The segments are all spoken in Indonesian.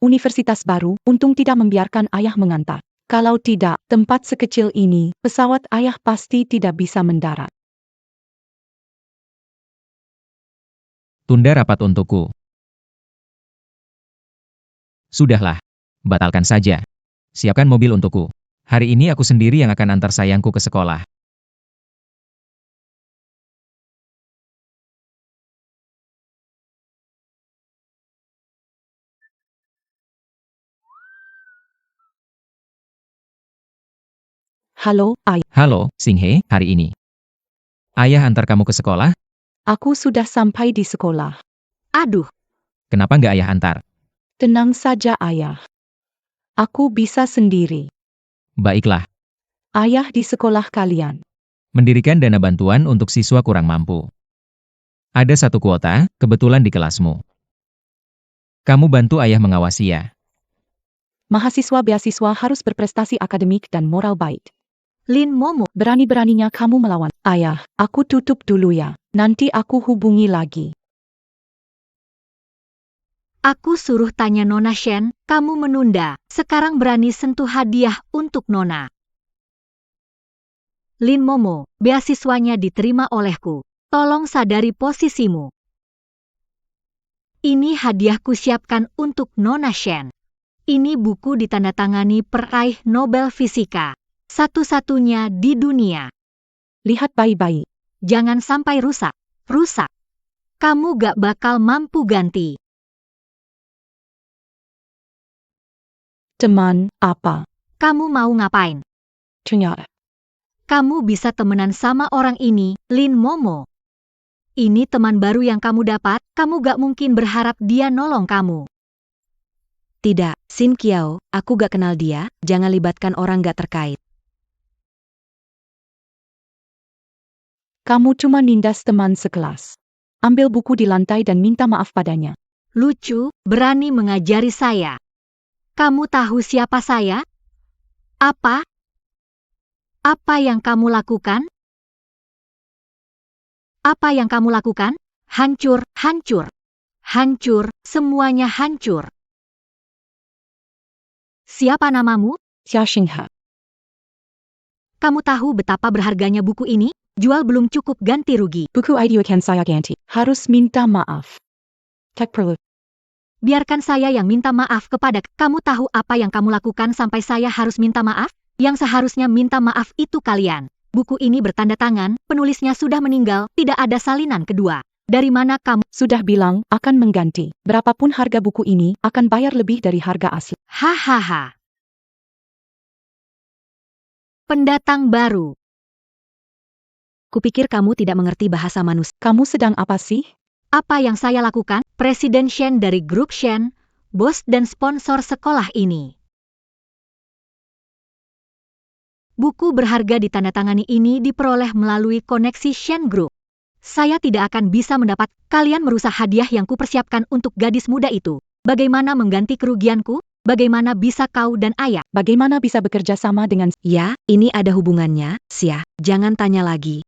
universitas baru, untung tidak membiarkan ayah mengantar. Kalau tidak, tempat sekecil ini, pesawat ayah pasti tidak bisa mendarat. Tunda rapat untukku. Sudahlah. Batalkan saja. Siapkan mobil untukku. Hari ini aku sendiri yang akan antar sayangku ke sekolah. Halo, ayah. Halo, Singhe, hari ini. Ayah antar kamu ke sekolah? Aku sudah sampai di sekolah. Aduh, Kenapa nggak ayah antar? Tenang saja, ayah. Aku bisa sendiri. Baiklah. Ayah di sekolah kalian. Mendirikan dana bantuan untuk siswa kurang mampu. Ada satu kuota, kebetulan di kelasmu. Kamu bantu ayah mengawasi ya. Mahasiswa beasiswa harus berprestasi akademik dan moral baik. Lin Momo. Berani-beraninya kamu melawan. Ayah, aku tutup dulu ya. Nanti aku hubungi lagi. Aku suruh tanya Nona Shen, kamu menunda. Sekarang berani sentuh hadiah untuk Nona. Lin Momo, beasiswanya diterima olehku. Tolong sadari posisimu. Ini hadiahku siapkan untuk Nona Shen. Ini buku ditandatangani peraih Nobel Fisika. Satu-satunya di dunia. Lihat baik-baik. Jangan sampai rusak. Rusak. Kamu gak bakal mampu ganti. Teman, apa? Kamu mau ngapain? Ternyata. Kamu bisa temenan sama orang ini, Lin Momo. Ini teman baru yang kamu dapat, kamu gak mungkin berharap dia nolong kamu. Tidak, Sin Kiao, aku gak kenal dia, jangan libatkan orang gak terkait. Kamu cuma nindas teman sekelas. Ambil buku di lantai dan minta maaf padanya. Lucu, berani mengajari saya. Kamu tahu siapa saya? Apa? Apa yang kamu lakukan? Apa yang kamu lakukan? Hancur, hancur. Hancur, semuanya hancur. Siapa namamu? Xia Xinghe. Kamu tahu betapa berharganya buku ini? Jual belum cukup ganti rugi. Buku itu akan saya ganti. Harus minta maaf. Tak perlu. Biarkan saya yang minta maaf kepada kamu. Tahu apa yang kamu lakukan sampai saya harus minta maaf? Yang seharusnya minta maaf itu kalian. Buku ini bertanda tangan, penulisnya sudah meninggal, tidak ada salinan kedua. Dari mana kamu? Sudah bilang, akan mengganti. Berapapun harga buku ini, akan bayar lebih dari harga asli. Hahaha. Pendatang baru. Kupikir kamu tidak mengerti bahasa manusia. Kamu sedang apa sih? Apa yang saya lakukan? Presiden Shen dari grup Shen, bos dan sponsor sekolah ini. Buku berharga ditandatangani ini diperoleh melalui koneksi Shen Group. Saya tidak akan bisa mendapat, kalian merusak hadiah yang kupersiapkan untuk gadis muda itu. Bagaimana mengganti kerugianku? Bagaimana bisa kau dan ayah? Bagaimana bisa bekerja sama dengan... Ya, ini ada hubungannya, Xia, jangan tanya lagi.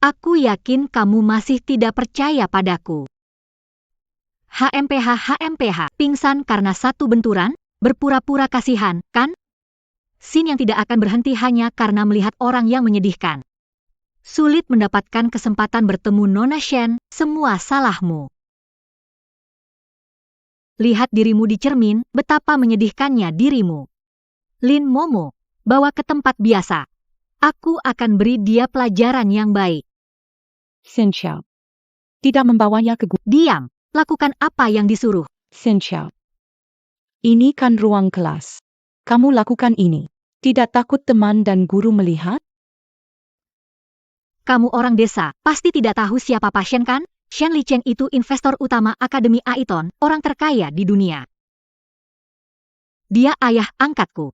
Aku yakin kamu masih tidak percaya padaku. HMPH, pingsan karena satu benturan, berpura-pura kasihan, kan? Sin yang tidak akan berhenti hanya karena melihat orang yang menyedihkan. Sulit mendapatkan kesempatan bertemu Nona Shen, semua salahmu. Lihat dirimu di cermin, betapa menyedihkannya dirimu. Lin Momo, bawa ke tempat biasa. Aku akan beri dia pelajaran yang baik. Xin Xiao. Tidak membawanya ke guru. Diam, lakukan apa yang disuruh. Xin Xiao. Ini kan ruang kelas. Kamu lakukan ini. Tidak takut teman dan guru melihat? Kamu orang desa, pasti tidak tahu siapa pasien kan? Shen Licheng itu investor utama Akademi Aiton, orang terkaya di dunia. Dia ayah angkatku.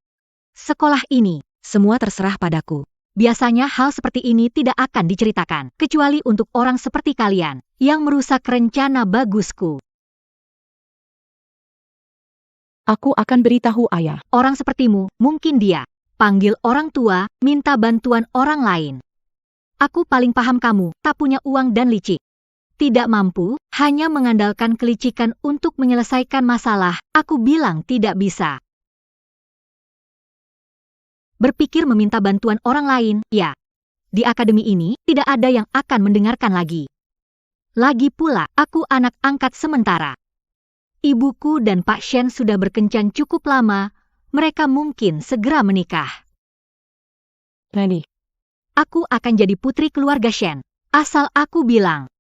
Sekolah ini, Semua terserah padaku. biasanya hal seperti ini tidak akan diceritakan, kecuali untuk orang seperti kalian, yang merusak rencana bagusku. Aku akan beritahu ayah. Orang sepertimu, mungkin dia. Panggil orang tua, minta bantuan orang lain. Aku paling paham kamu, tak punya uang dan licik. tidak mampu, hanya mengandalkan kelicikan untuk menyelesaikan masalah, aku bilang tidak bisa. Berpikir meminta bantuan orang lain, ya. Di akademi ini, tidak ada yang akan mendengarkan lagi. Lagi pula, aku anak angkat sementara. Ibuku dan Pak Shen sudah berkencan cukup lama, mereka mungkin segera menikah. Ready. Aku akan jadi putri keluarga Shen. Asal aku bilang,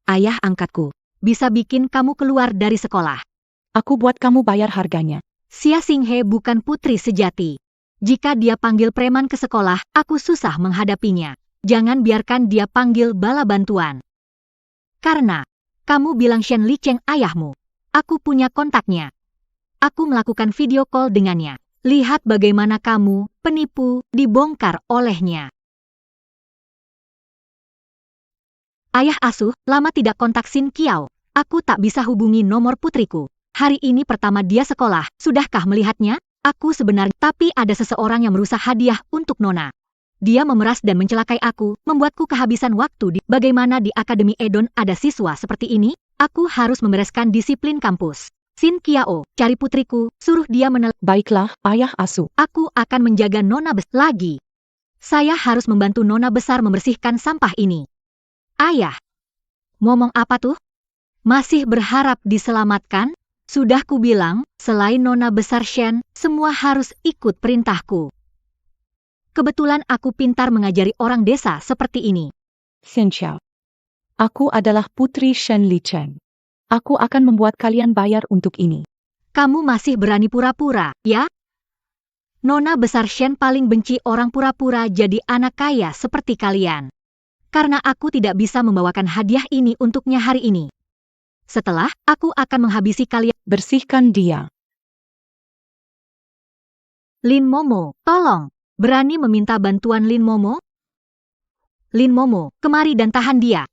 Ayah angkatku. bisa bikin kamu keluar dari sekolah. Aku buat kamu bayar harganya. Xia Xinghe bukan putri sejati. Jika dia panggil preman ke sekolah, aku susah menghadapinya. Jangan biarkan dia panggil bala bantuan. Karena, kamu bilang Shen Licheng ayahmu. Aku punya kontaknya. Aku melakukan video call dengannya. Lihat bagaimana kamu, penipu, dibongkar olehnya. Ayah asuh, lama tidak kontak Sin Kiao. Aku tak bisa hubungi nomor putriku. Hari ini pertama dia sekolah, sudahkah melihatnya? Aku sebenarnya, tapi ada seseorang yang merusak hadiah untuk Nona. Dia memeras dan mencelakai aku, membuatku kehabisan waktu. Bagaimana di Akademi Edon ada siswa seperti ini? Aku harus membereskan disiplin kampus. Sin Kiao, cari putriku, suruh dia Baiklah, ayah asuh. Aku akan menjaga Nona lagi. Saya harus membantu Nona besar membersihkan sampah ini. Ayah, ngomong apa tuh? Masih berharap diselamatkan? Sudah kubilang, selain Nona besar Shen, semua harus ikut perintahku. Kebetulan aku pintar mengajari orang desa seperti ini. Xin Xiao. Aku adalah putri Shen Licheng. Aku akan membuat kalian bayar untuk ini. Kamu masih berani pura-pura, ya? Nona besar Shen paling benci orang pura-pura jadi anak kaya seperti kalian. Karena aku tidak bisa membawakan hadiah ini untuknya hari ini. Setelah, aku akan menghabisi kalian. Bersihkan dia. Lin Momo, tolong. Berani meminta bantuan Lin Momo? Lin Momo, kemari dan tahan dia.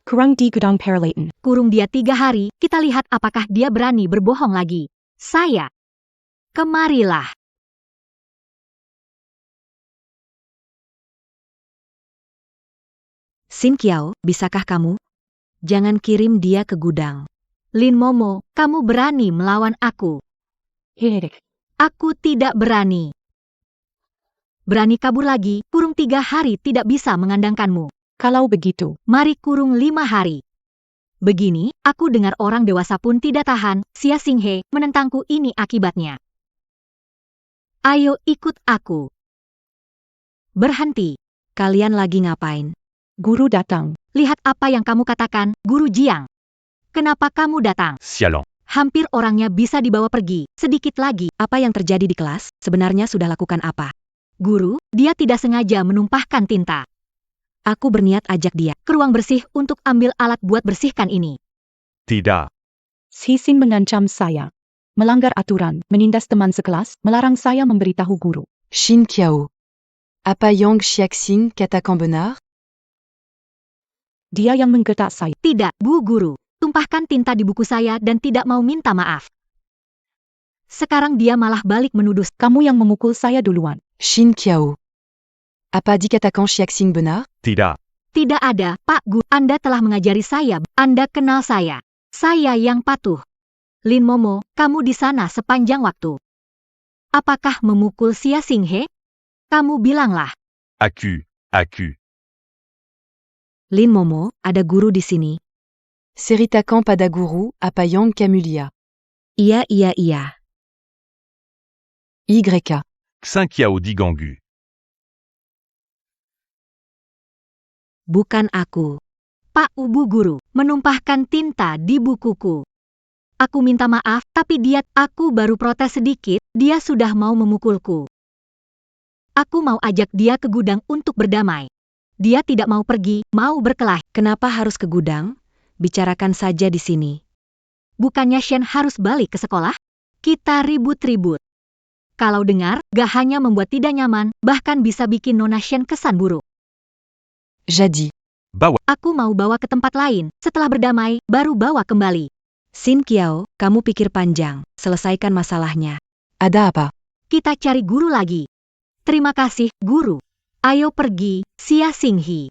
Kurang di gudang Peralatan. Kurung dia 3 hari, kita lihat apakah dia berani berbohong lagi. Saya. Kemarilah. Sin Kiao, bisakah kamu? Jangan kirim dia ke gudang. Lin Momo, kamu berani melawan aku. Hirik. Aku tidak berani. Berani kabur lagi, kurung 3 hari tidak bisa mengandangkanmu. Kalau begitu, Mari kurung 5 hari. Begini, aku dengar orang dewasa pun tidak tahan, Xia Xinghe menentangku, ini akibatnya. Ayo ikut aku. Berhenti. Kalian lagi ngapain? guru datang. Lihat apa yang kamu katakan, Guru Jiang. Kenapa kamu datang? Sialan. Hampir orangnya bisa dibawa pergi, sedikit lagi. Apa yang terjadi di kelas? Sebenarnya sudah lakukan apa? Guru, dia tidak sengaja menumpahkan tinta. Aku berniat ajak dia Ke ruang bersih untuk ambil alat buat bersihkan ini. Tidak. Sisin mengancam saya. Melanggar aturan, menindas teman sekelas, melarang saya memberitahu guru. Xin Kiao. Apa Yang Xiaxing katakan benar? Dia yang menggetak saya. Tidak, Bu Guru. Tumpahkan tinta di buku saya dan tidak mau minta maaf. Sekarang dia malah balik menuduh. Kamu yang memukul saya duluan. Xin Kiao. Apa dikatakan Xiaxing benar? Tidak. Tidak ada, Pak Guru. Anda telah mengajari saya. Anda kenal saya. Saya yang patuh. Lin Momo, kamu di sana sepanjang waktu. Apakah memukul Xia Xinghe? Kamu bilanglah. Aku. Lin Momo, ada guru di sini. Seritakan pada guru apa Yang Camulia. Iya. YK. Xin Kiao di Gangu. Bukan aku. Pak Bu Guru, menumpahkan tinta di bukuku. Aku minta maaf, tapi aku baru protes sedikit, dia sudah mau memukulku. Aku mau ajak dia ke gudang untuk berdamai. Dia tidak mau pergi, mau berkelahi. Kenapa harus ke gudang? Bicarakan saja di sini. Bukannya Shen harus balik ke sekolah? Kita ribut-ribut. Kalau dengar, gak hanya membuat tidak nyaman, bahkan bisa bikin Nona Shen kesan buruk. Jadi. Bawa. Aku mau bawa ke tempat lain, setelah berdamai, baru bawa kembali. Sin Kiao, kamu pikir panjang. Selesaikan masalahnya. Ada apa? Kita cari guru lagi. Terima kasih, Guru. Ayo pergi, Xia Xinghe.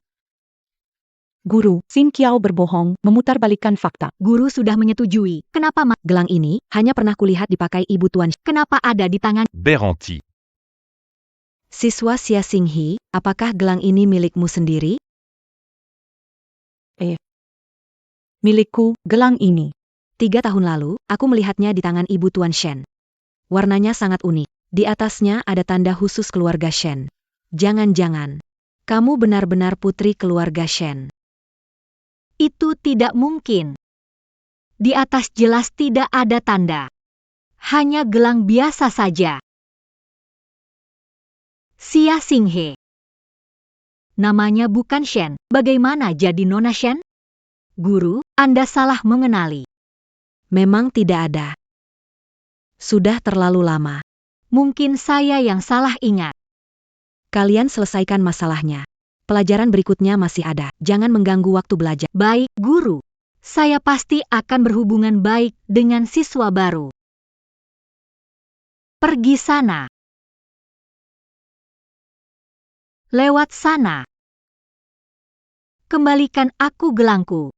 Guru, Sin Kiao berbohong, memutarbalikkan fakta. Guru sudah menyetujui. Kenapa Gelang ini hanya pernah kulihat dipakai ibu tuan. kenapa ada di tangan? Beranti. Siswa Xia Xinghe, apakah gelang ini milikmu sendiri? Milikku, gelang ini. 3 tahun lalu, aku melihatnya di tangan ibu tuan Shen. Warnanya sangat unik. Di atasnya ada tanda khusus keluarga Shen. Jangan-jangan, kamu benar-benar putri keluarga Shen. Itu tidak mungkin. Di atas jelas tidak ada tanda. Hanya gelang biasa saja. Xia Xinghe. Namanya bukan Shen. Bagaimana jadi Nona Shen? Guru, Anda salah mengenali. Memang tidak ada. Sudah terlalu lama. Mungkin saya yang salah ingat. Kalian selesaikan masalahnya. Pelajaran berikutnya masih ada. Jangan mengganggu waktu belajar. Baik, Guru. Saya pasti akan berhubungan baik dengan siswa baru. Pergi sana. Lewat sana. Kembalikan aku gelangku.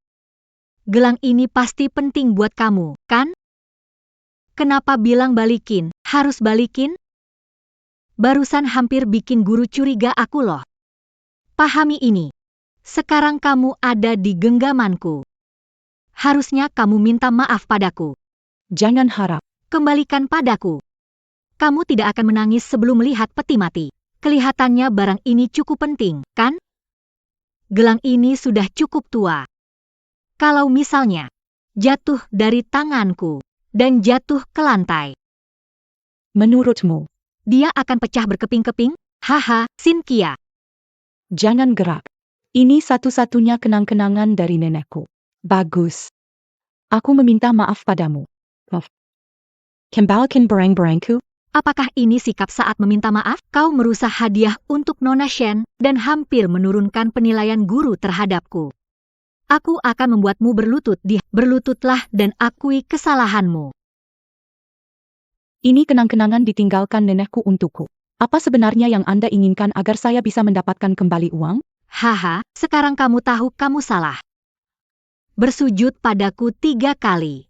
Gelang ini pasti penting buat kamu, kan? Kenapa bilang balikin? Harus balikin? Barusan hampir bikin guru curiga aku loh. Pahami ini. Sekarang kamu ada di genggamanku. Harusnya kamu minta maaf padaku. Jangan harap. Kembalikan padaku. Kamu tidak akan menangis sebelum melihat peti mati. Kelihatannya barang ini cukup penting, kan? Gelang ini sudah cukup tua. Kalau misalnya jatuh dari tanganku dan jatuh ke lantai, Menurutmu, dia akan pecah berkeping-keping? Haha, Sin Kia. jangan gerak. Ini satu-satunya kenang-kenangan dari nenekku. Bagus. Aku meminta maaf padamu. Kembalikan barang-barangku. Apakah ini sikap saat meminta maaf? Kau merusak hadiah untuk Nona Shen dan hampir menurunkan penilaian guru terhadapku. Aku akan membuatmu berlutut berlututlah dan akui kesalahanmu. Ini kenang-kenangan ditinggalkan nenekku untukku. Apa sebenarnya yang Anda inginkan agar saya bisa mendapatkan kembali uang? Haha, sekarang kamu tahu kamu salah. Bersujud padaku 3 kali.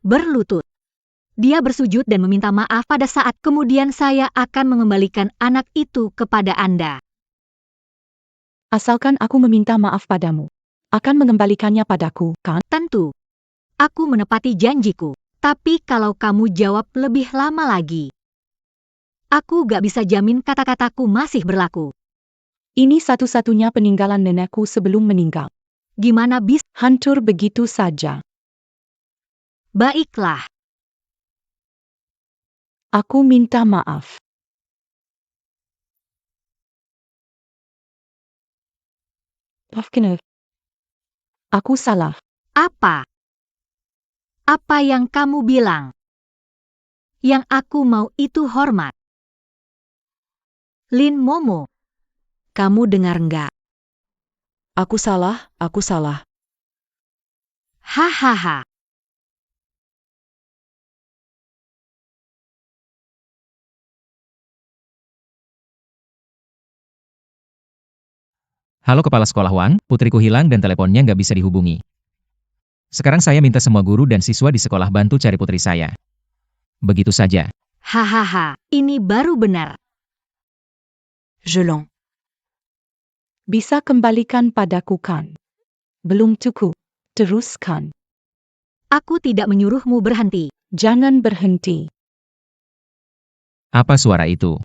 Berlutut. Dia bersujud dan meminta maaf pada saat kemudian saya akan mengembalikan anak itu kepada Anda. Asalkan aku meminta maaf padamu. Akan mengembalikannya padaku, kan? Tentu. Aku menepati janjiku. Tapi kalau kamu jawab lebih lama lagi, aku gak bisa jamin kata-kataku masih berlaku. Ini satu-satunya peninggalan nenekku sebelum meninggal. Gimana bis? Hancur begitu saja. Baiklah. Aku minta maaf. Maafkan. Aku salah. Apa? Apa yang kamu bilang? Yang aku mau itu hormat. Lin Momo. Kamu dengar nggak? Aku salah, aku salah. Hahaha. Halo Kepala Sekolah Wang, putriku hilang dan teleponnya nggak bisa dihubungi. Sekarang saya minta semua guru dan siswa di sekolah bantu cari putri saya. Begitu saja. Hahaha. Ini baru benar. Jelan. Bisa kembalikan padaku kan? Belum cukup. Teruskan. Aku tidak menyuruhmu berhenti. Jangan berhenti. Apa suara itu?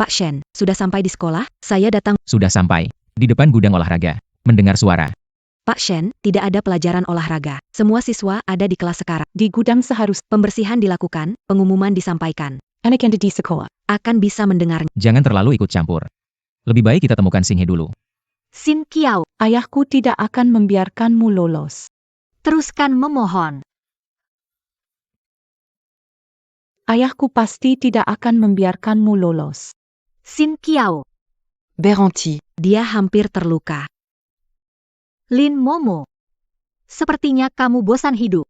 Pak Shen, sudah sampai di sekolah? Saya datang. Sudah sampai. Di depan gudang olahraga. Mendengar suara. Pak Shen, tidak ada pelajaran olahraga. Semua siswa ada di kelas sekarang. Di gudang seharusnya Pembersihan dilakukan, pengumuman disampaikan. anak yang di sekolah. Akan bisa mendengarnya. Jangan terlalu ikut campur. Lebih baik kita temukan Xinghe dulu. Sin Kiao. Ayahku tidak akan membiarkanmu lolos. Teruskan memohon. Ayahku pasti tidak akan membiarkanmu lolos. Sin Kiao. Beranti. Dia hampir terluka. Lin Momo. Sepertinya kamu bosan hidup.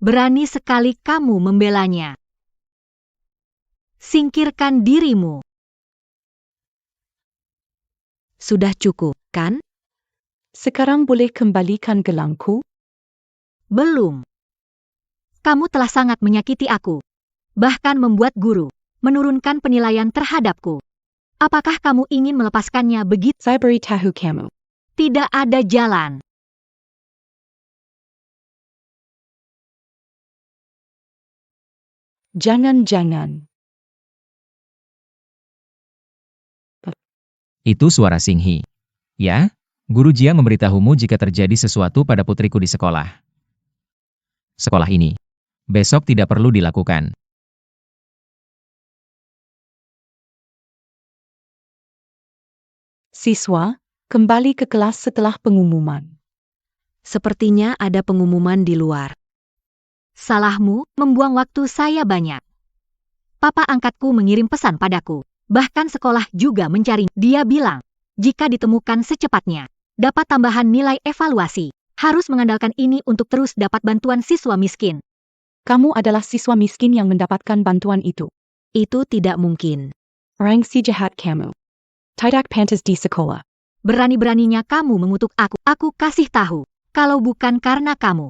Berani sekali kamu membelanya. Singkirkan dirimu. Sudah cukup, kan? Sekarang boleh kembalikan gelangku? Belum. Kamu telah sangat menyakiti aku. Bahkan membuat guru menurunkan penilaian terhadapku. Apakah kamu ingin melepaskannya begitu? Saya beritahu kamu. Tidak ada jalan. Jangan-jangan. Itu suara Singhi. Ya, Guru Jia memberitahumu jika terjadi sesuatu pada putriku di sekolah. Sekolah ini. Besok tidak perlu dilakukan. Siswa, kembali ke kelas setelah pengumuman. Sepertinya ada pengumuman di luar. Salahmu membuang waktu saya banyak. Papa angkatku mengirim pesan padaku. Bahkan sekolah juga mencari. Dia bilang, jika ditemukan secepatnya, dapat tambahan nilai evaluasi. Harus mengandalkan ini untuk terus dapat bantuan siswa miskin. Kamu adalah siswa miskin yang mendapatkan bantuan itu. Itu tidak mungkin. Orang si jahat kamu. Tidak pantas di sekolah. Berani-beraninya kamu mengutuk aku. Aku kasih tahu, kalau bukan karena kamu,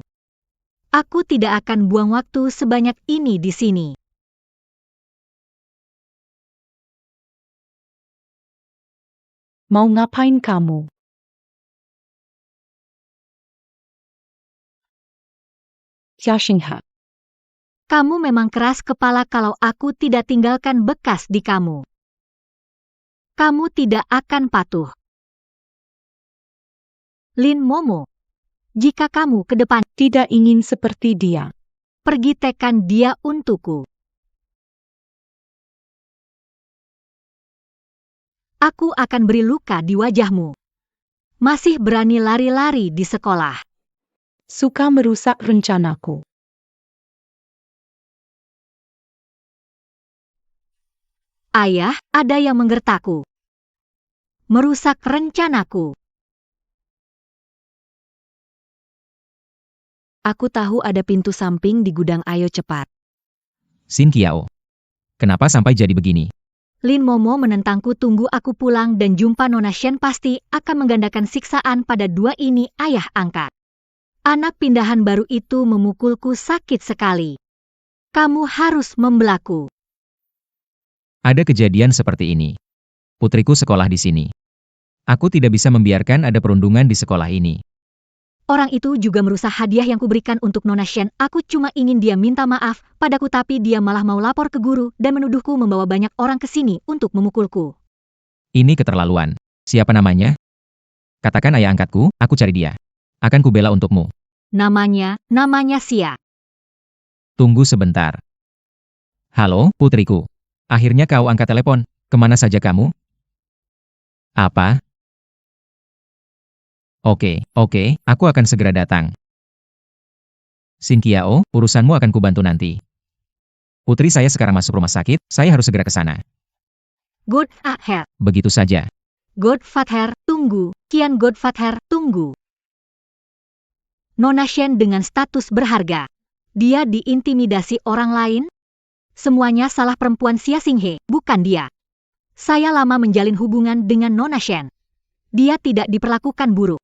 aku tidak akan buang waktu sebanyak ini di sini. Mau ngapain kamu? Xiaxinghe. Kamu memang keras kepala kalau aku tidak tinggalkan bekas di kamu. Kamu tidak akan patuh. Lin Momo, jika kamu ke depan Tidak ingin seperti dia. pergi tekan dia untukku. Aku akan beri luka di wajahmu. Masih berani lari-lari di sekolah. Suka merusak rencanaku. Ayah, ada yang menggertakku. Merusak rencanaku. Aku tahu ada pintu samping di gudang, ayo cepat. Sin Kiao. Kenapa sampai jadi begini? Lin Momo menentangku, tunggu aku pulang dan jumpa Nona Shen pasti akan menggandakan siksaan pada dua ini ayah angkat. Anak pindahan baru itu memukulku sakit sekali. Kamu harus membelaku. Ada kejadian seperti ini. Putriku sekolah di sini. Aku tidak bisa membiarkan ada perundungan di sekolah ini. Orang itu juga merusak hadiah yang kuberikan untuk Nona Shen. Aku cuma ingin dia minta maaf padaku, tapi dia malah mau lapor ke guru dan menuduhku membawa banyak orang ke sini untuk memukulku. Ini keterlaluan. Siapa namanya? Katakan ayah angkatku, aku cari dia. Akan kubela untukmu. Namanya Sia. Tunggu sebentar. Halo, putriku. Akhirnya kau angkat telepon. Kemana saja kamu? Apa? Oke, aku akan segera datang. Sin Kiao, urusanmu akan kubantu nanti. Putri saya sekarang masuk rumah sakit, saya harus segera ke sana. Godfather. Begitu saja. Godfather, tunggu. Kian Godfather, tunggu. Nona Shen dengan status berharga. Dia diintimidasi orang lain? Semuanya salah perempuan Xia Xinghe, bukan dia. Saya lama menjalin hubungan dengan Nona Shen. Dia tidak diperlakukan buruk.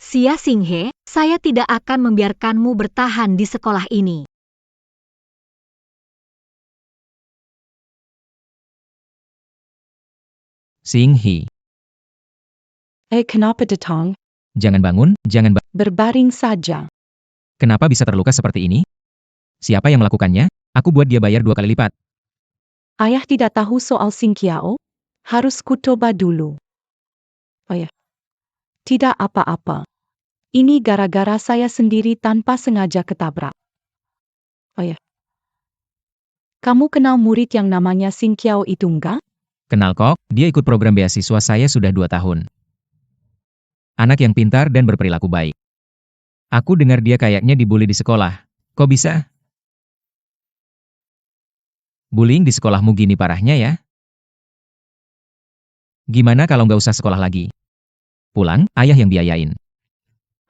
Xia Xinghe, saya tidak akan membiarkanmu bertahan di sekolah ini. Xinghe, Kenapa datang? jangan bangun, Berbaring saja. Kenapa bisa terluka seperti ini? Siapa yang melakukannya? Aku buat dia bayar 2 kali lipat. Ayah tidak tahu soal Sin Kiao? Harus kucoba dulu. Tidak apa-apa. Ini gara-gara saya sendiri tanpa sengaja ketabrak. Kamu kenal murid yang namanya Sin Kiao itu enggak? Kenal kok, dia ikut program beasiswa saya sudah 2 tahun. Anak yang pintar dan berperilaku baik. Aku dengar dia kayaknya dibully di sekolah. Kok bisa? Bullying di sekolahmu gini parahnya ya? Gimana kalau nggak usah sekolah lagi? Pulang, ayah yang biayain.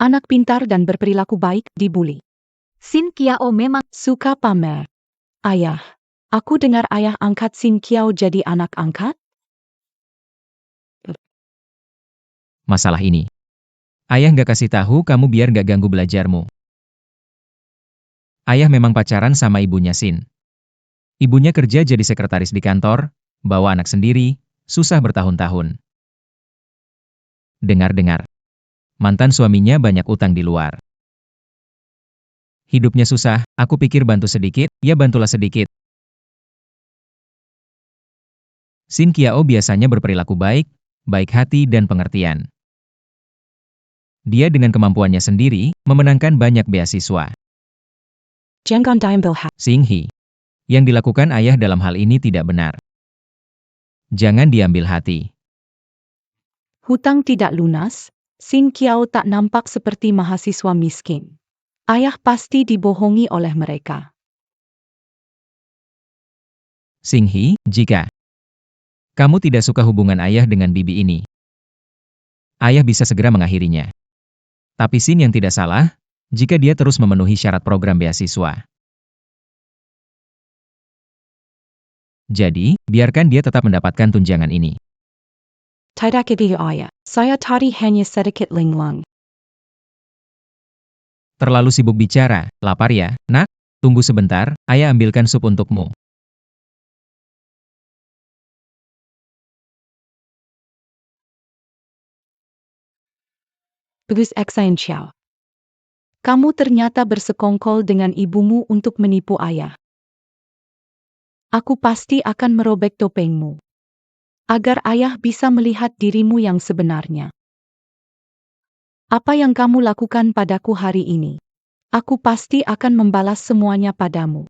Anak pintar dan berperilaku baik dibuli. Sin Kiao memang Suka pamer. Ayah, aku dengar ayah angkat Sin Kiao jadi anak angkat? Masalah ini. Ayah nggak kasih tahu kamu biar nggak ganggu belajarmu. Ayah memang pacaran sama ibunya Sin. Ibunya kerja jadi sekretaris di kantor, bawa anak sendiri, susah bertahun-tahun. Dengar-dengar. Mantan suaminya banyak utang di luar. Hidupnya susah, aku pikir bantu sedikit, ya bantulah sedikit. Sin Kiao biasanya berperilaku baik, baik hati dan pengertian. Dia dengan kemampuannya sendiri, memenangkan banyak beasiswa. Jangan diambil hak. Sing Hee. Yang dilakukan ayah dalam hal ini tidak benar. Jangan diambil hati. Hutang tidak lunas, Sin Kiao tak nampak seperti mahasiswa miskin. Ayah pasti dibohongi oleh mereka. Sing Hee, jika kamu tidak suka hubungan ayah dengan bibi ini, ayah bisa segera mengakhirinya. Tapi Sin yang tidak salah, jika dia terus memenuhi syarat program beasiswa. Jadi, biarkan dia tetap mendapatkan tunjangan ini. Tidak itu ayah, saya tadi hanya sedikit linglung. Terlalu sibuk bicara, lapar ya, nak? Tunggu sebentar, ayah ambilkan sup untukmu. Bagus Xiao. Kamu ternyata bersekongkol dengan ibumu untuk menipu ayah. Aku pasti akan merobek topengmu. Agar ayah bisa melihat dirimu yang sebenarnya. Apa yang kamu lakukan padaku hari ini? Aku pasti akan membalas semuanya padamu.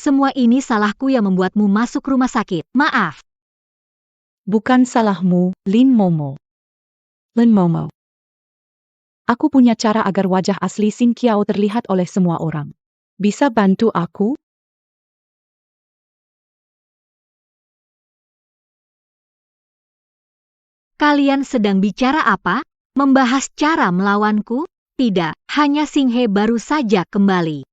semua ini salahku yang membuatmu masuk rumah sakit. Maaf. Bukan salahmu, Lin Momo. Lin Momo. Aku punya cara agar wajah asli Sin Kiao terlihat oleh semua orang. Bisa bantu aku? Kalian sedang bicara apa? Membahas cara melawanku? Tidak, hanya Sing He baru saja kembali.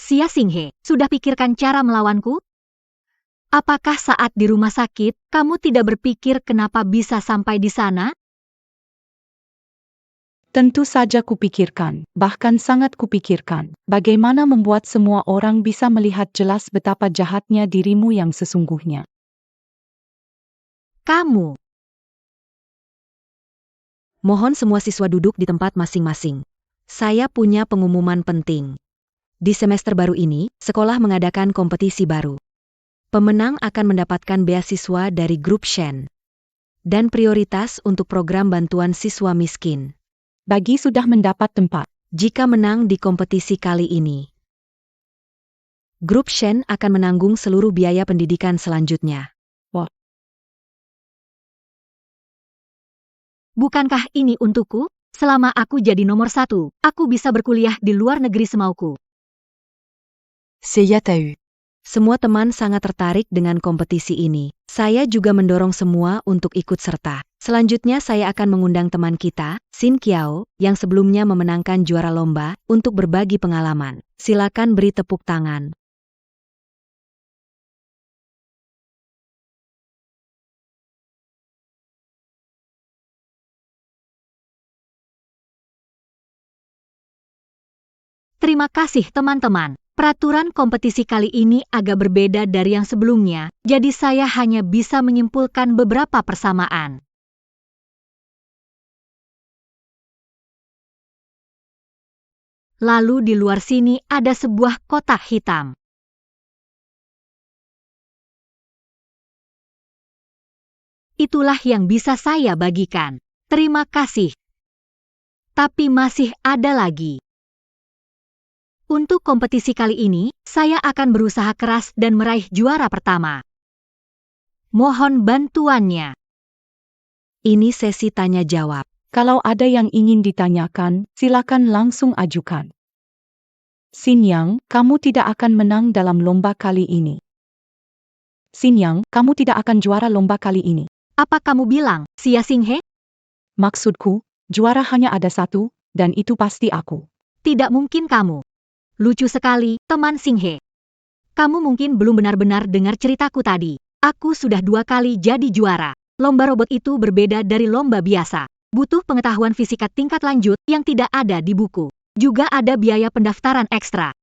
Sia Sing He, sudah pikirkan cara melawanku? Apakah saat di rumah sakit, kamu tidak berpikir kenapa bisa sampai di sana? Tentu saja kupikirkan, bahkan sangat kupikirkan, bagaimana membuat semua orang bisa melihat jelas betapa jahatnya dirimu yang sesungguhnya. Kamu. Mohon semua siswa duduk di tempat masing-masing. Saya punya pengumuman penting. Di semester baru ini, sekolah mengadakan kompetisi baru. Pemenang akan mendapatkan beasiswa dari grup Shen. Dan prioritas untuk program bantuan siswa miskin. Bagi sudah mendapat tempat. Jika menang di kompetisi kali ini, grup Shen akan menanggung seluruh biaya pendidikan selanjutnya. Bukankah ini untukku? Selama aku jadi nomor 1, aku bisa berkuliah di luar negeri semauku. Seiya Tahu. Semua teman sangat tertarik dengan kompetisi ini. Saya juga mendorong semua untuk ikut serta. Selanjutnya saya akan mengundang teman kita, Sin Kiao, yang sebelumnya memenangkan juara lomba, untuk berbagi pengalaman. Silakan beri tepuk tangan. Terima kasih teman-teman. Peraturan kompetisi kali ini agak berbeda dari yang sebelumnya, jadi saya hanya bisa menyimpulkan beberapa persamaan. Lalu di luar sini ada sebuah kotak hitam. Itulah yang bisa saya bagikan. Terima kasih. Tapi masih ada lagi. Untuk kompetisi kali ini, saya akan berusaha keras dan meraih juara pertama. Mohon bantuannya. Ini sesi tanya jawab. Kalau ada yang ingin ditanyakan, silakan langsung ajukan. Xin Yang, kamu tidak akan menang dalam lomba kali ini. Xin Yang, kamu tidak akan juara lomba kali ini. Apa kamu bilang, Xia Xinghe? Maksudku, juara hanya ada satu, dan itu pasti aku. Tidak mungkin kamu. Lucu sekali, teman Xinghe. Kamu mungkin belum benar-benar dengar ceritaku tadi. Aku sudah 2 kali jadi juara. Lomba robot itu berbeda dari lomba biasa. Butuh pengetahuan fisika tingkat lanjut yang tidak ada di buku. Juga ada biaya pendaftaran ekstra.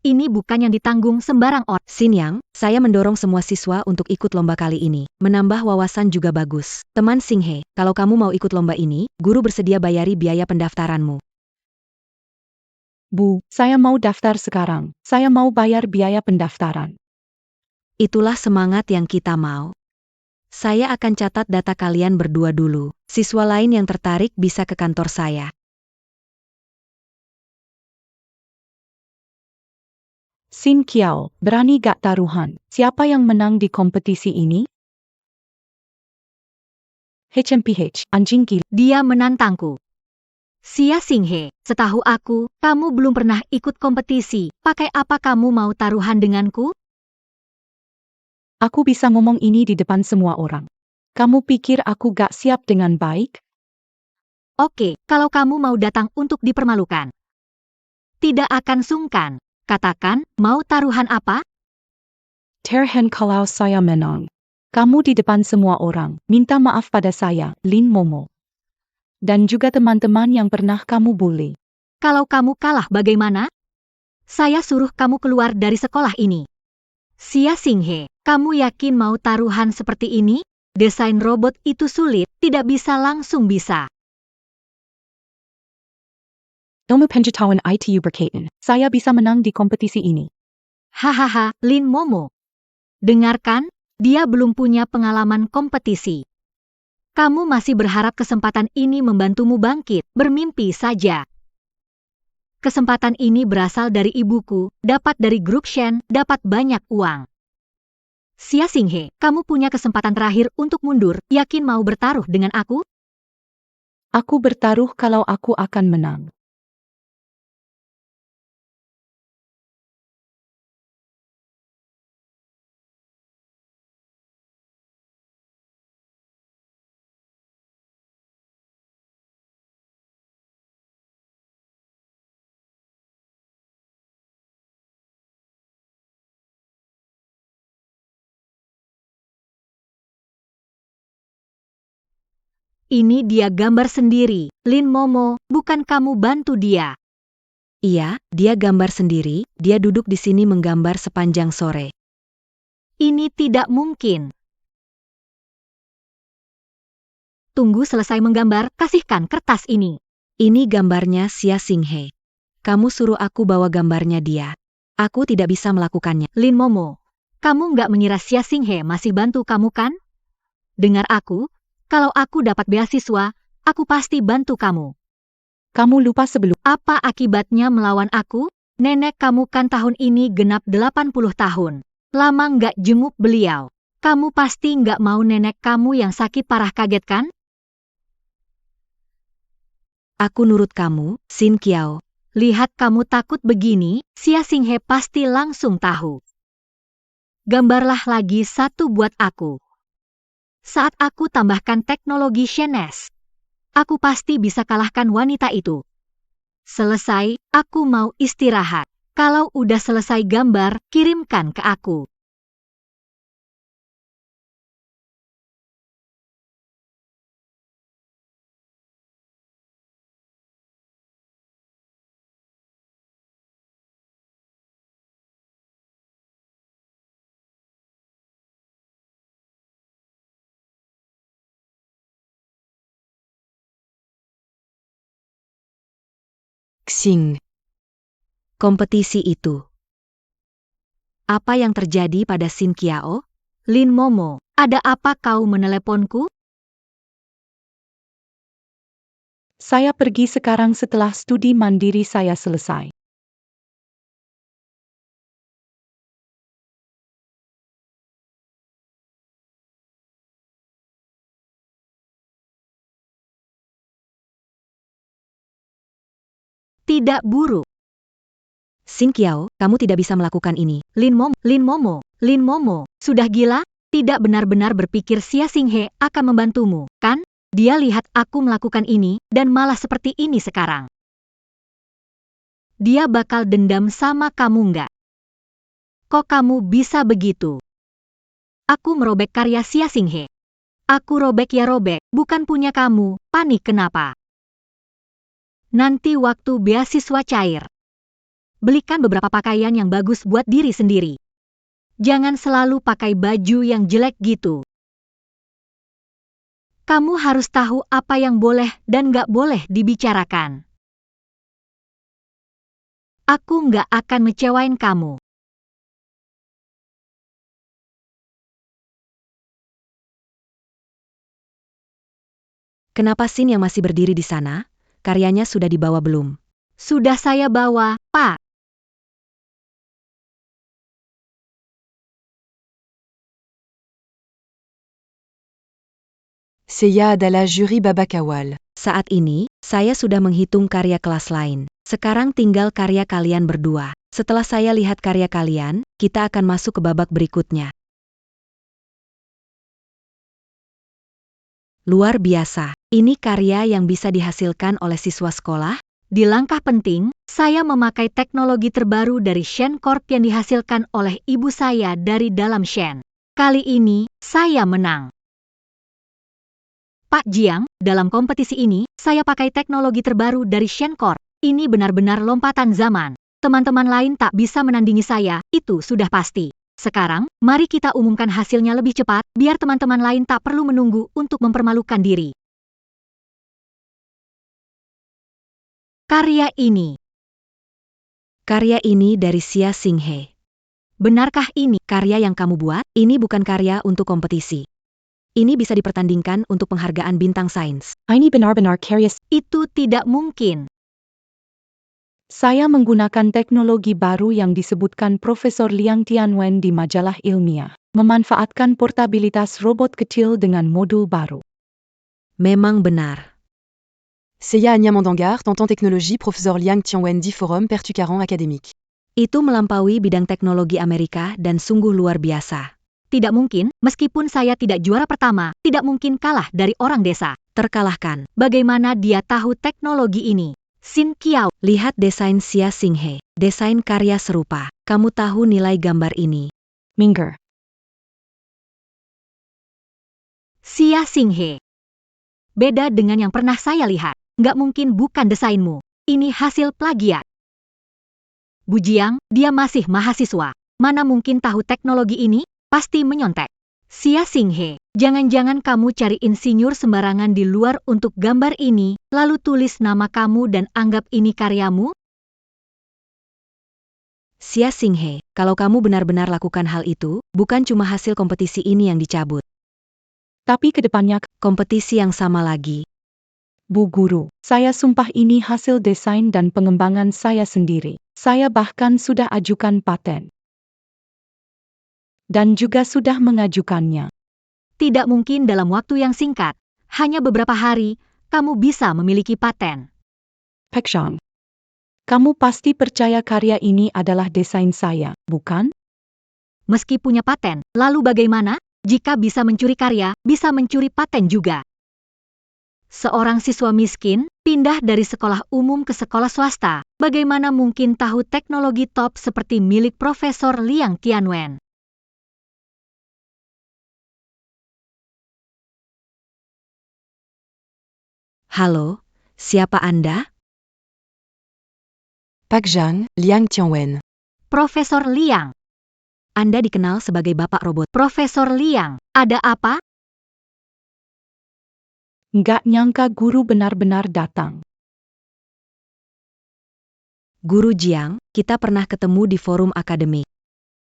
Ini bukan yang ditanggung sembarang orang. Xin Yang, saya mendorong semua siswa untuk ikut lomba kali ini. Menambah wawasan juga bagus. Teman Xinghe, kalau kamu mau ikut lomba ini, guru bersedia bayari biaya pendaftaranmu. Bu, saya mau daftar sekarang. Saya mau bayar biaya pendaftaran. Itulah semangat yang kita mau. Saya akan catat data kalian berdua dulu. Siswa lain yang tertarik bisa ke kantor saya. Xin Kiao, berani gak taruhan? Siapa yang menang di kompetisi ini? HMPH, anjing gila. Dia menantangku. Xia Xinghe, setahu aku, kamu belum pernah ikut kompetisi. Pakai apa kamu mau taruhan denganku? Aku bisa ngomong ini di depan semua orang. Kamu pikir aku gak siap dengan baik? Oke, kalau kamu mau datang untuk dipermalukan. Tidak akan sungkan. Katakan, mau taruhan apa? Terhen kalau saya menang. Kamu di depan semua orang, minta maaf pada saya, Lin Momo. Dan juga teman-teman yang pernah kamu bully. Kalau kamu kalah bagaimana? Saya suruh kamu keluar dari sekolah ini. Xia Xinghe, kamu yakin mau taruhan seperti ini? Desain robot itu sulit, tidak bisa langsung bisa. Ilmu pengetahuan ITU berkaitan. Saya bisa menang di kompetisi ini. Hahaha, Lin Momo. Dengarkan, dia belum punya pengalaman kompetisi. Kamu masih berharap kesempatan ini membantumu bangkit, bermimpi saja. Kesempatan ini berasal dari ibuku, dapat dari grup Shen, dapat banyak uang. Xia Xinghe, kamu punya kesempatan terakhir untuk mundur, yakin mau bertaruh dengan aku? Aku bertaruh kalau aku akan menang. Ini dia gambar sendiri, Lin Momo, bukan kamu bantu dia. Iya, dia gambar sendiri, dia duduk di sini menggambar sepanjang sore. Ini tidak mungkin. Tunggu selesai menggambar, kasihkan kertas ini. Ini gambarnya Xia Xinghe. Kamu suruh aku bawa gambarnya dia. Aku tidak bisa melakukannya. Lin Momo, kamu nggak mengira Xia Xinghe masih bantu kamu kan? Dengar aku, kalau aku dapat beasiswa, aku pasti bantu kamu. Kamu lupa sebelum. Apa akibatnya melawan aku? Nenek kamu kan tahun ini genap 80 tahun. Lama nggak jenguk beliau. Kamu pasti nggak mau nenek kamu yang sakit parah kaget kan? Aku nurut kamu, Xin Kiao. Lihat kamu takut begini, Xia Xinghe pasti langsung tahu. Gambarlah lagi satu buat aku. Saat aku tambahkan teknologi Shenes, aku pasti bisa kalahkan wanita itu. Selesai, aku mau istirahat. Kalau udah selesai gambar, kirimkan ke aku. Xing. Kompetisi itu. Apa yang terjadi pada Xin Kiao? Lin Momo, ada apa kau meneleponku? Saya pergi sekarang setelah studi mandiri saya selesai. Tidak buruk. Xin Qiao, kamu tidak bisa melakukan ini. Lin Momo, sudah gila? Tidak benar-benar berpikir Xia Xinghe akan membantumu, kan? Dia lihat aku melakukan ini, dan malah seperti ini sekarang. Dia bakal dendam sama kamu nggak? Kok kamu bisa begitu? Aku merobek karya Xia Xinghe. Aku robek ya robek, bukan punya kamu, panik kenapa? Nanti waktu beasiswa cair. Belikan beberapa pakaian yang bagus buat diri sendiri. Jangan selalu pakai baju yang jelek gitu. Kamu harus tahu apa yang boleh dan nggak boleh dibicarakan. Aku nggak akan mecewain kamu. Kenapa Xin yang masih berdiri di sana? Karyanya sudah dibawa belum? Sudah saya bawa, Pak. Seiya adalah juri babak awal. Saat ini, saya sudah menghitung karya kelas lain. Sekarang tinggal karya kalian berdua. Setelah saya lihat karya kalian, kita akan masuk ke babak berikutnya. Luar biasa. Ini karya yang bisa dihasilkan oleh siswa sekolah. Di langkah penting, saya memakai teknologi terbaru dari Shen Corp yang dihasilkan oleh ibu saya dari dalam Shen. Kali ini, saya menang. Pak Jiang, dalam kompetisi ini, saya pakai teknologi terbaru dari Shen Corp. Ini benar-benar lompatan zaman. Teman-teman lain tak bisa menandingi saya, itu sudah pasti. Sekarang, mari kita umumkan hasilnya lebih cepat, biar teman-teman lain tak perlu menunggu untuk mempermalukan diri. Karya ini dari Xia Xinghe. Benarkah ini? Karya yang kamu buat, ini bukan karya untuk kompetisi. Ini bisa dipertandingkan untuk penghargaan bintang sains. Ini benar-benar karya. Itu tidak mungkin. Saya menggunakan teknologi baru yang disebutkan Profesor Liang Tianwen di majalah ilmiah. Memanfaatkan portabilitas robot kecil dengan modul baru. Memang benar. Seiya Niamandangar, tentant teknologi Profesor Liang Tianwen di Forum Pertukaran Akademik. Itu melampaui bidang teknologi Amerika dan sungguh luar biasa. Tidak mungkin, meskipun saya tidak juara pertama, tidak mungkin kalah dari orang desa. Terkalahkan. Bagaimana dia tahu teknologi ini? Xin Qiao, Lihat desain Xia Xinghe. Desain karya serupa. Kamu tahu nilai gambar ini? Minggir. Xia Xinghe. Beda dengan yang pernah saya lihat. Nggak mungkin bukan desainmu. Ini hasil plagiat. Bu Jiang, dia masih mahasiswa. Mana mungkin tahu teknologi ini? Pasti menyontek. Xia Xinghe, jangan-jangan kamu cari insinyur sembarangan di luar untuk gambar ini, lalu tulis nama kamu dan anggap ini karyamu? Xia Xinghe, kalau kamu benar-benar lakukan hal itu, bukan cuma hasil kompetisi ini yang dicabut. Tapi kedepannya, Kompetisi yang sama lagi. Bu Guru, saya sumpah ini hasil desain dan pengembangan saya sendiri. Saya bahkan sudah ajukan paten. Dan juga sudah mengajukannya. Tidak mungkin dalam waktu yang singkat, hanya beberapa hari, kamu bisa memiliki paten. Pekshang. Kamu pasti percaya karya ini adalah desain saya, bukan? Meski punya paten, lalu bagaimana? Jika bisa mencuri karya, bisa mencuri paten juga. Seorang siswa miskin, pindah dari sekolah umum ke sekolah swasta, bagaimana mungkin tahu teknologi top seperti milik Profesor Liang Tianwen? Halo, siapa Anda? Pak Jiang, Liang Tianwen. Profesor Liang. Anda dikenal sebagai Bapak Robot. Profesor Liang, ada apa? Nggak nyangka guru benar-benar datang. Guru Jiang, kita pernah ketemu di forum akademik.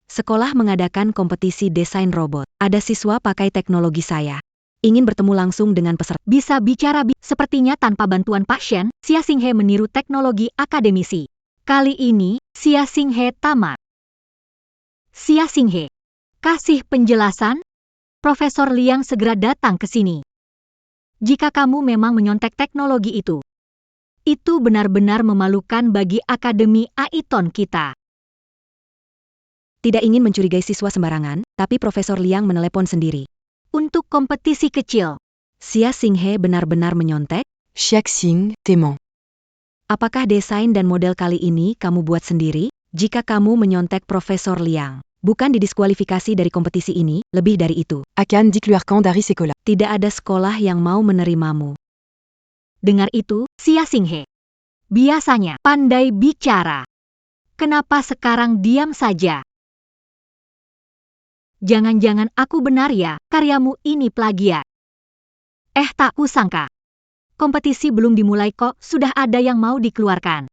Sekolah mengadakan kompetisi desain robot. Ada siswa pakai teknologi saya. Ingin bertemu langsung dengan peserta. Bisa bicara sepertinya tanpa bantuan Pak Shen, Xia Xinghe meniru teknologi akademisi. Kali ini, Xia Xinghe tamat. Xia Xinghe, kasih penjelasan? Profesor Liang segera datang ke sini. Jika kamu memang menyontek teknologi itu benar-benar memalukan bagi Akademi Aiton kita. Tidak ingin mencurigai siswa sembarangan, tapi Profesor Liang menelepon sendiri. Untuk kompetisi kecil. Xia Xinghe benar-benar menyontek? Xiaxing, Téman. Apakah desain dan model kali ini kamu buat sendiri? Jika kamu menyontek Profesor Liang, bukan didiskualifikasi dari kompetisi ini, lebih dari itu. Akan dikeluarkan dari sekolah. Tidak ada sekolah yang mau menerimamu. Dengar itu, Xia Xinghe. Biasanya pandai bicara. Kenapa sekarang diam saja? Jangan-jangan aku benar ya, karyamu ini plagiat. Tak kusangka. Kompetisi belum dimulai kok, sudah ada yang mau dikeluarkan.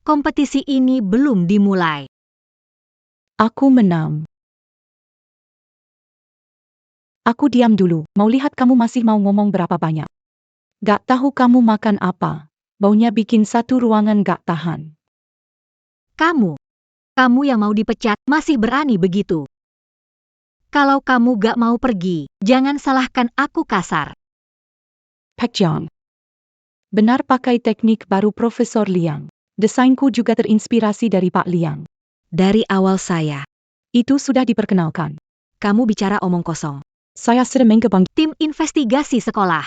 Kompetisi ini belum dimulai. Aku menang. Aku diam dulu, mau lihat kamu masih mau ngomong berapa banyak. Gak tahu kamu makan apa. Baunya bikin satu ruangan gak tahan. Kamu yang mau dipecat, masih berani begitu. Kalau kamu gak mau pergi, jangan salahkan aku kasar. Pak Jiang. Benar pakai teknik baru Profesor Liang. Desainku juga terinspirasi dari Pak Liang. Dari awal saya. Itu sudah diperkenalkan. Kamu bicara omong kosong. Saya sedang mengebang. Tim investigasi sekolah.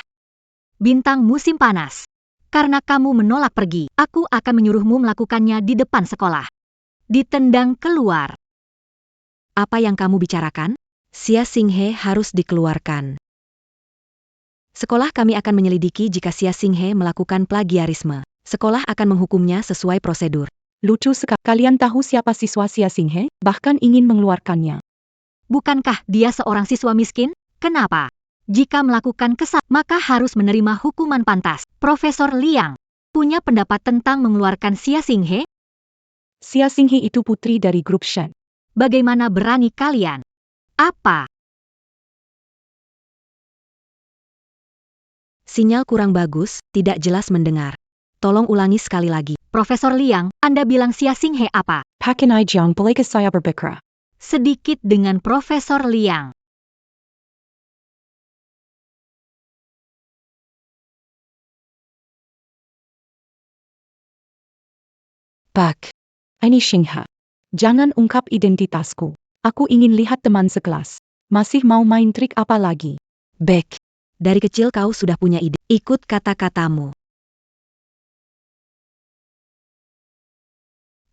Bintang musim panas. Karena kamu menolak pergi, aku akan menyuruhmu melakukannya di depan sekolah. Ditendang keluar. Apa yang kamu bicarakan? Xia Xinghe harus dikeluarkan. Sekolah kami akan menyelidiki jika Xia Xinghe melakukan plagiarisme. Sekolah akan menghukumnya sesuai prosedur. Lucu sekali. Kalian tahu siapa siswa Xia Xinghe? Bahkan ingin mengeluarkannya. Bukankah dia seorang siswa miskin? Kenapa? Jika melakukan kesalahan, maka harus menerima hukuman pantas. Profesor Liang, punya pendapat tentang mengeluarkan Xia Xinghe? Xia Xinghe itu putri dari grup Shen. Bagaimana berani kalian? Apa? Sinyal kurang bagus, tidak jelas mendengar. Tolong ulangi sekali lagi. Profesor Liang, Anda bilang Xia Xinghe apa? Pak and Jiang, bolehkah saya berbicara? Sedikit dengan Profesor Liang. Pak. Ini Xinghe. Jangan ungkap identitasku. Aku ingin lihat teman sekelas. Masih mau main trik apa lagi? Baik. Dari kecil kau sudah punya ide. Ikut kata-katamu.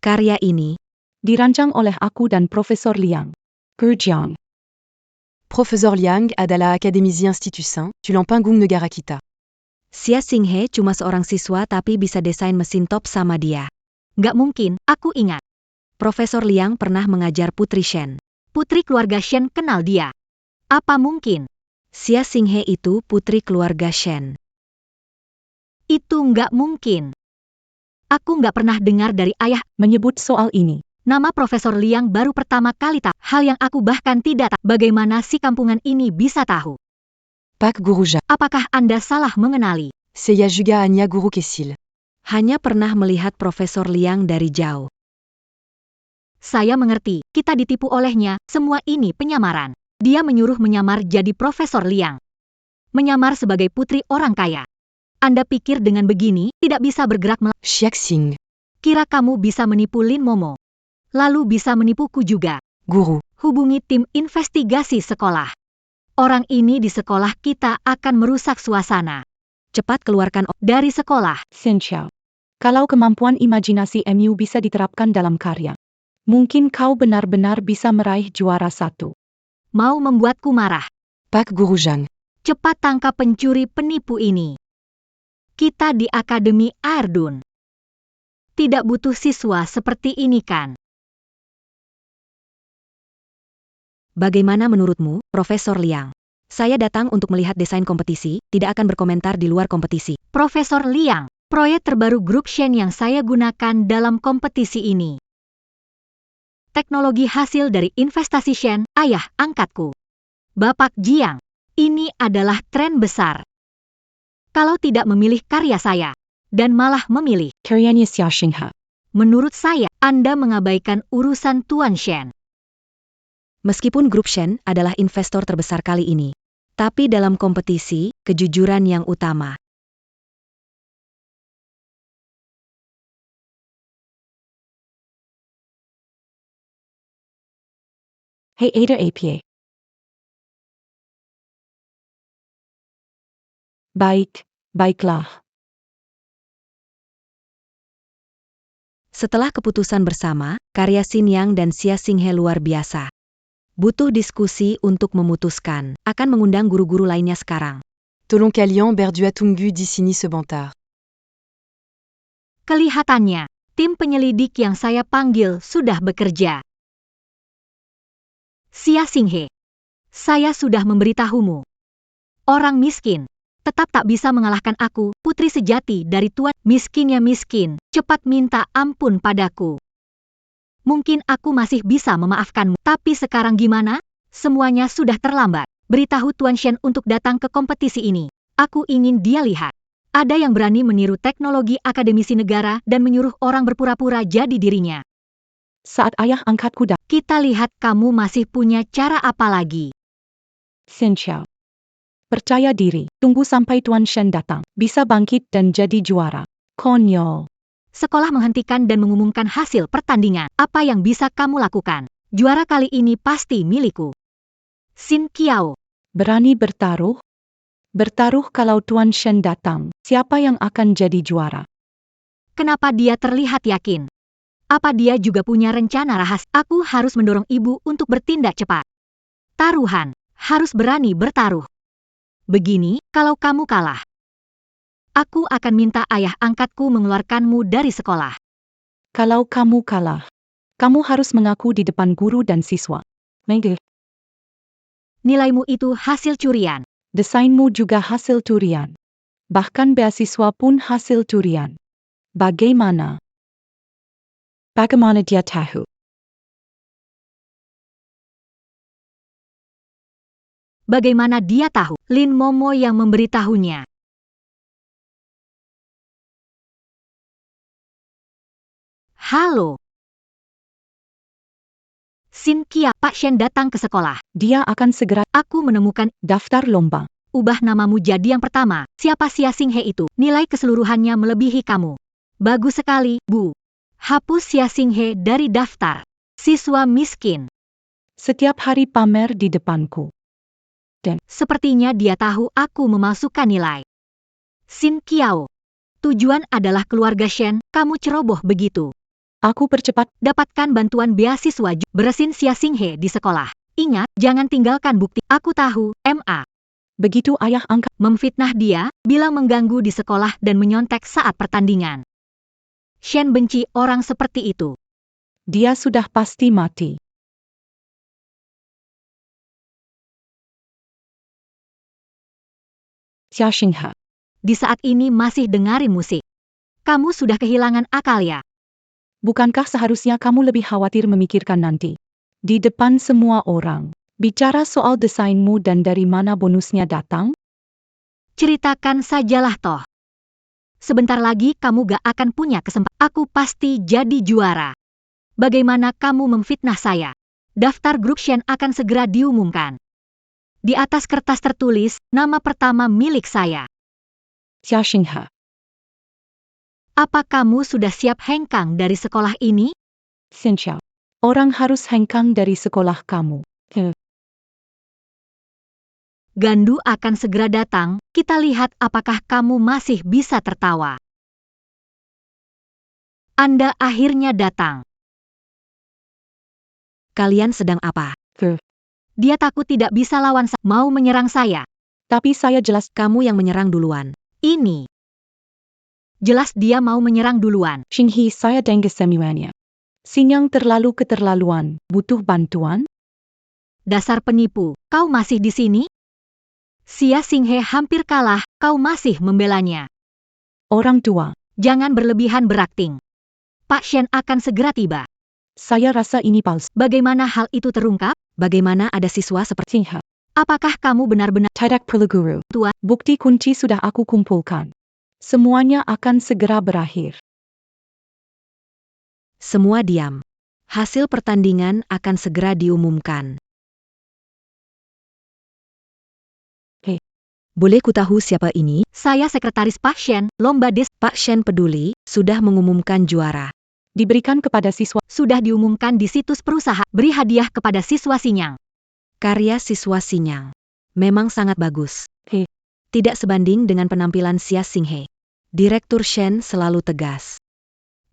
Karya ini dirancang oleh aku dan Profesor Liang. Jiang. Professeur Liang adalah akademisi Institut Saint, Tulampangung Negara kita. Xia Xinghe cuma seorang siswa tapi bisa desain mesin top sama dia. Gak mungkin, aku ingat. Profesor Liang pernah mengajar Putri Shen. Putri keluarga Shen kenal dia. Apa mungkin? Xia Xinghe itu putri keluarga Shen. Itu nggak mungkin. Aku nggak pernah dengar dari ayah menyebut soal ini. Nama Profesor Liang baru pertama kali tahu. Hal yang aku bahkan tidak tahu. Bagaimana si kampungan ini bisa tahu? Pak Guruja. Apakah Anda salah mengenali? Saya juga hanya guru Kesil. Hanya pernah melihat Profesor Liang dari jauh. Saya mengerti, kita ditipu olehnya, semua ini penyamaran. Dia menyuruh menyamar jadi Profesor Liang. Menyamar sebagai putri orang kaya. Anda pikir dengan begini, tidak bisa bergerak Xiaxing. Kira kamu bisa menipu Lin Momo. Lalu bisa menipuku juga. Guru. Hubungi tim investigasi sekolah. Orang ini di sekolah kita akan merusak suasana. Cepat keluarkan dari sekolah. Xin Xiao. Kalau kemampuan imajinasi MU bisa diterapkan dalam karya, mungkin kau benar-benar bisa meraih juara 1. Mau membuatku marah. Pak Guru Zhang. Cepat tangkap pencuri penipu ini. Kita di Akademi Ardun. Tidak butuh siswa seperti ini kan? Bagaimana menurutmu, Profesor Liang? Saya datang untuk melihat desain kompetisi, tidak akan berkomentar di luar kompetisi. Profesor Liang, proyek terbaru grup Shen yang saya gunakan dalam kompetisi ini. Teknologi hasil dari investasi Shen, ayah angkatku. Bapak Jiang. Ini adalah tren besar. Kalau tidak memilih karya saya, dan malah memilih, karyanya Xia Xinghe. menurut saya, Anda mengabaikan urusan Tuan Shen. Meskipun grup Shen adalah investor terbesar kali ini, tapi dalam kompetisi, kejujuran yang utama. Hei Ada APA. Baiklah. Setelah keputusan bersama, karya Xin Yang dan Xia Xinghe luar biasa. Butuh diskusi untuk memutuskan. Akan mengundang guru-guru lainnya sekarang. Tolong Kalian Berdua Tunggu di sini sebentar. Kelihatannya, tim penyelidik yang saya panggil sudah bekerja. Xia Xinghe, saya sudah memberitahumu. Orang miskin tetap tak bisa mengalahkan aku, putri sejati dari Tuan. Miskin ya miskin, cepat minta ampun padaku. Mungkin aku masih bisa memaafkanmu, tapi sekarang gimana? Semuanya sudah terlambat. Beritahu Tuan Shen untuk datang ke kompetisi ini. Aku ingin dia lihat. Ada yang berani meniru teknologi akademisi negara dan menyuruh orang berpura-pura jadi dirinya. Saat ayah angkatku datang, Kita lihat kamu masih punya cara apa lagi. Xin Xiao. Percaya diri, tunggu sampai Tuan Shen datang, bisa bangkit dan jadi juara. Konyol. Sekolah menghentikan dan mengumumkan hasil pertandingan. Apa yang bisa kamu lakukan? Juara kali ini pasti milikku. Xin Qiao. Berani bertaruh? Bertaruh kalau Tuan Shen datang, siapa yang akan jadi juara? Kenapa dia terlihat yakin? Apa dia juga punya rencana rahasia? Aku harus mendorong ibu untuk bertindak cepat. Taruhan, harus berani bertaruh. Begini, kalau kamu kalah, aku akan minta ayah angkatku mengeluarkanmu dari sekolah. Kalau kamu kalah, kamu harus mengaku di depan guru dan siswa. Mengge. Nilaimu itu hasil curian. Desainmu juga hasil curian. Bahkan beasiswa pun hasil curian. Bagaimana? Bagaimana dia tahu? Bagaimana dia tahu? Lin Momo yang memberitahunya. Halo. Xin Qiao, Pak Shen datang ke sekolah. Dia akan segera Aku menemukan daftar lomba. ubah namamu jadi yang pertama. Siapa Xia Xinghe itu? Nilai keseluruhannya melebihi kamu. Bagus sekali, Bu. Hapus Xia Xinghe dari daftar. Siswa miskin. Setiap hari pamer di depanku. Sepertinya dia tahu aku memalsukan nilai. Xin Qiao. Tujuan adalah keluarga Shen, kamu ceroboh begitu. Aku percepat. Dapatkan bantuan beasiswa, beresin Xia Xinghe di sekolah. Ingat, jangan tinggalkan bukti. Aku tahu, MA. Begitu ayah angkat. Memfitnah dia, bilang mengganggu di sekolah dan menyontek saat pertandingan. Shen benci orang seperti itu. Dia sudah pasti mati. Xia Xinghe. Di saat ini masih dengarin musik. Kamu sudah kehilangan akal ya? Bukankah seharusnya kamu lebih khawatir memikirkan nanti? Di depan semua orang. Bicara soal desainmu dan dari mana bonusnya datang? Ceritakan sajalah toh. Sebentar lagi kamu gak akan punya kesempatan. Aku pasti jadi juara. Bagaimana kamu memfitnah saya? Daftar grup Shen akan segera diumumkan. Di atas kertas tertulis, nama pertama milik saya. Xia Xinghe. Apa kamu sudah siap hengkang dari sekolah ini? Xin Xiao. Orang harus hengkang dari sekolah kamu. Gandu akan segera datang, kita lihat apakah kamu masih bisa tertawa. Anda akhirnya datang. Kalian sedang apa? Dia takut tidak bisa lawan saya. Mau menyerang saya. Tapi saya jelas Kamu yang menyerang duluan. Ini. Jelas dia mau menyerang duluan. Xinghe saya dengar semuanya. Sinyang terlalu keterlaluan, butuh bantuan? Dasar penipu, kau masih di sini? Xia Xinghe hampir kalah, kau masih membelanya. Orang tua. Jangan berlebihan berakting. Pak Shen akan segera tiba. Saya rasa ini palsu. Bagaimana hal itu terungkap? Bagaimana ada siswa seperti Xinghe. Apakah kamu benar-benar Tidak perlu guru. tua? Bukti kunci sudah aku kumpulkan. Semuanya akan segera berakhir. Semua diam. Hasil pertandingan akan segera diumumkan. Hei. Boleh kutahu siapa ini? Saya sekretaris Pak Shen, lomba des Pak Shen peduli, sudah mengumumkan juara. Diberikan kepada siswa. sudah diumumkan di situs perusahaan. Beri hadiah kepada siswa Sinyang. Karya siswa Sinyang. Memang sangat bagus. Hei. Tidak sebanding dengan penampilan Xia Xinghe. Direktur Shen selalu tegas.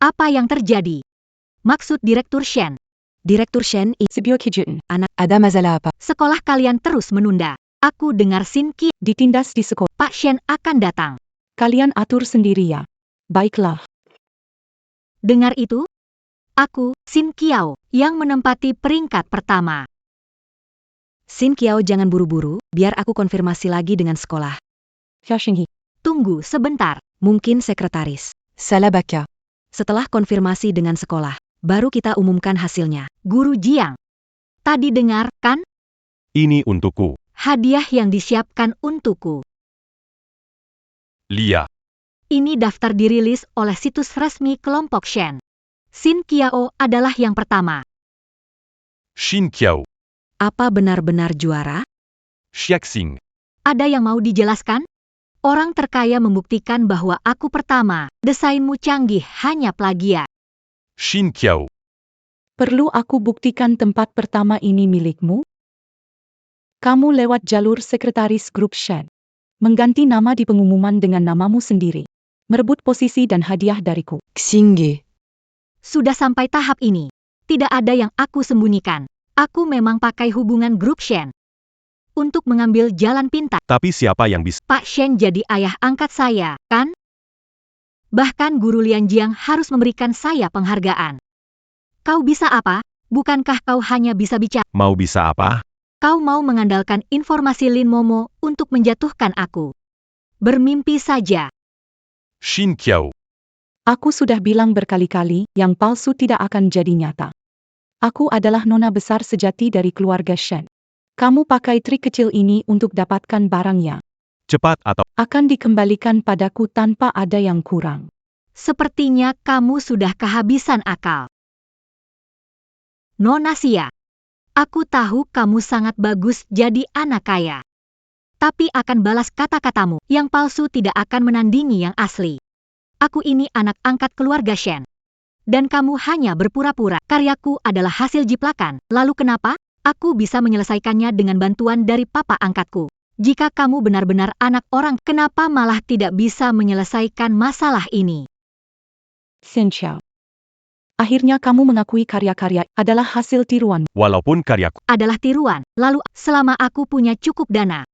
Apa yang terjadi? Maksud Direktur Shen. Direktur Shen Sibyo Kijun. Ada masalah apa? Sekolah kalian terus menunda. Aku dengar Sin Qi, Ditindas di sekolah. Pak Shen akan datang. Kalian atur sendiri ya. Baiklah. Dengar itu? Aku, Sin Qiao, yang menempati peringkat pertama. Sin Qiao jangan buru-buru, biar aku konfirmasi lagi dengan sekolah. Xiaoxinghe. Tunggu sebentar. Mungkin sekretaris. Salabaka. Setelah konfirmasi dengan sekolah, baru kita umumkan hasilnya. Guru Jiang. Tadi dengar, kan? Ini untukku. Hadiah yang disiapkan untukku. Lia. Ini daftar dirilis oleh situs resmi kelompok Shen. Sin Qiao adalah yang pertama. Xin Qiao. Apa benar-benar juara? Xiaxing. Ada yang mau dijelaskan? Orang terkaya membuktikan bahwa aku pertama, desainmu canggih hanya plagiat. Xin Qiao. Perlu aku buktikan tempat pertama ini milikmu? Kamu lewat jalur sekretaris grup Shen. Mengganti nama di pengumuman dengan namamu sendiri. Merebut posisi dan hadiah dariku. Xinghe. Sudah sampai tahap ini. Tidak ada yang aku sembunyikan. Aku memang pakai hubungan grup Shen. Untuk mengambil jalan pintas. Tapi siapa yang bisa? Pak Shen jadi ayah angkat saya, kan? Bahkan Guru Lian Jiang harus memberikan saya penghargaan. Kau bisa apa? Bukankah kau hanya bisa bicara? Mau bisa apa? Kau mau mengandalkan informasi Lin Momo untuk menjatuhkan aku. Bermimpi saja. Xin Qiao. Aku sudah bilang berkali-kali, yang palsu tidak akan jadi nyata. Aku adalah nona besar sejati dari keluarga Shen. Kamu pakai trik kecil ini untuk dapatkan barangnya. Cepat atau Akan dikembalikan padaku tanpa ada yang kurang. Sepertinya kamu sudah kehabisan akal. Nona Xia. Aku tahu kamu sangat bagus jadi anak kaya. Tapi akan balas kata-katamu, yang palsu tidak akan menandingi yang asli. Aku ini anak angkat keluarga Shen. Dan kamu hanya berpura-pura. Karyaku adalah hasil jiplakan. Lalu kenapa? Aku bisa menyelesaikannya dengan bantuan dari papa angkatku. Jika kamu benar-benar anak orang, kenapa malah tidak bisa menyelesaikan masalah ini? Xin Xiao. Akhirnya kamu mengakui karya-karya adalah hasil tiruan. walaupun karyaku Adalah tiruan. Lalu, selama aku punya cukup dana,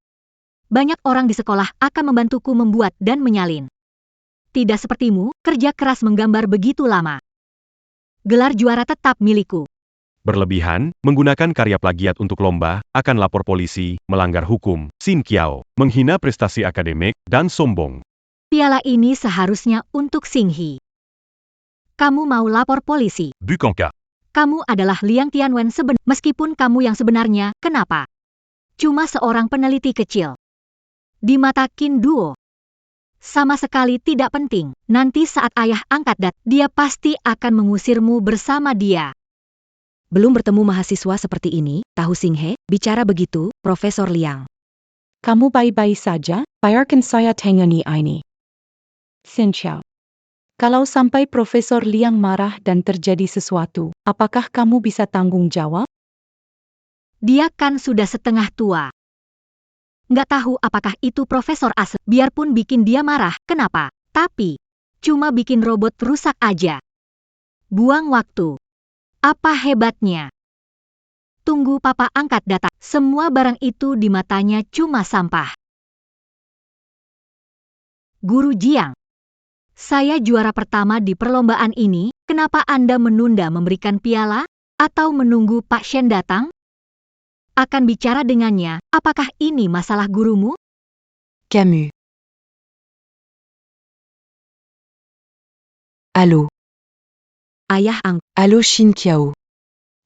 banyak orang di sekolah akan membantuku membuat dan menyalin. Tidak sepertimu, kerja keras menggambar begitu lama. Gelar juara tetap milikku. berlebihan, menggunakan karya plagiat untuk lomba, akan lapor polisi, melanggar hukum, Xin Qiao, menghina prestasi akademik, dan sombong. Piala ini seharusnya untuk Xinghe. Kamu mau lapor polisi? Bukankah? Kamu adalah Liang Tianwen meskipun kamu yang sebenarnya, kenapa? Cuma seorang peneliti kecil. Di mata Qin Duo. Sama sekali tidak penting. Nanti saat ayah angkat dia pasti akan mengusirmu bersama dia. Belum bertemu mahasiswa seperti ini, tahu Xinghe, bicara begitu, Profesor Liang. Kamu baik-baik saja, biarkan saya tangani ini. Xin Xiao. Kalau sampai Profesor Liang marah dan terjadi sesuatu, apakah kamu bisa tanggung jawab? Dia kan sudah setengah tua. Nggak tahu apakah itu Profesor As, biarpun bikin dia marah, kenapa? Tapi, cuma bikin robot rusak aja. Buang waktu. Apa hebatnya? Tunggu papa angkat datang. Semua barang itu di matanya cuma sampah. Guru Jiang. Saya juara pertama di perlombaan ini, kenapa Anda menunda memberikan piala? Atau menunggu Pak Shen datang? Akan bicara dengannya, apakah ini masalah gurumu? Camus. Allô. Ayah Allô Xin Qiao.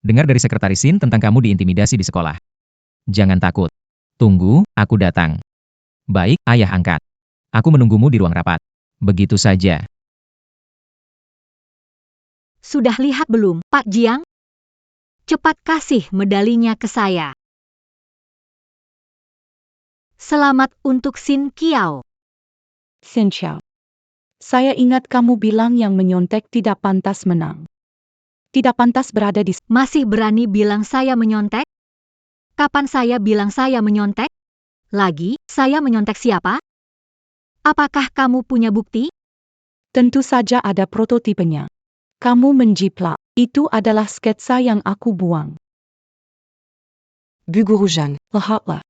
Dengar dari sekretaris Sin tentang kamu diintimidasi di sekolah. Jangan takut. Tunggu, aku datang. Baik, ayah angkat. Aku menunggumu di ruang rapat. Begitu saja. Sudah lihat belum, Pak Jiang? Cepat kasih medalinya ke saya. Selamat untuk Sin Kiao. Xin Xiao. Saya ingat kamu bilang yang menyontek tidak pantas menang. Tidak pantas berada di... Masih berani bilang saya menyontek? Kapan saya bilang saya menyontek? Lagi, saya menyontek siapa? Apakah kamu punya bukti? Tentu saja ada prototipenya. Kamu menjiplak. Itu adalah sketsa yang aku buang. Bu Guru Zhang. Lihatlah.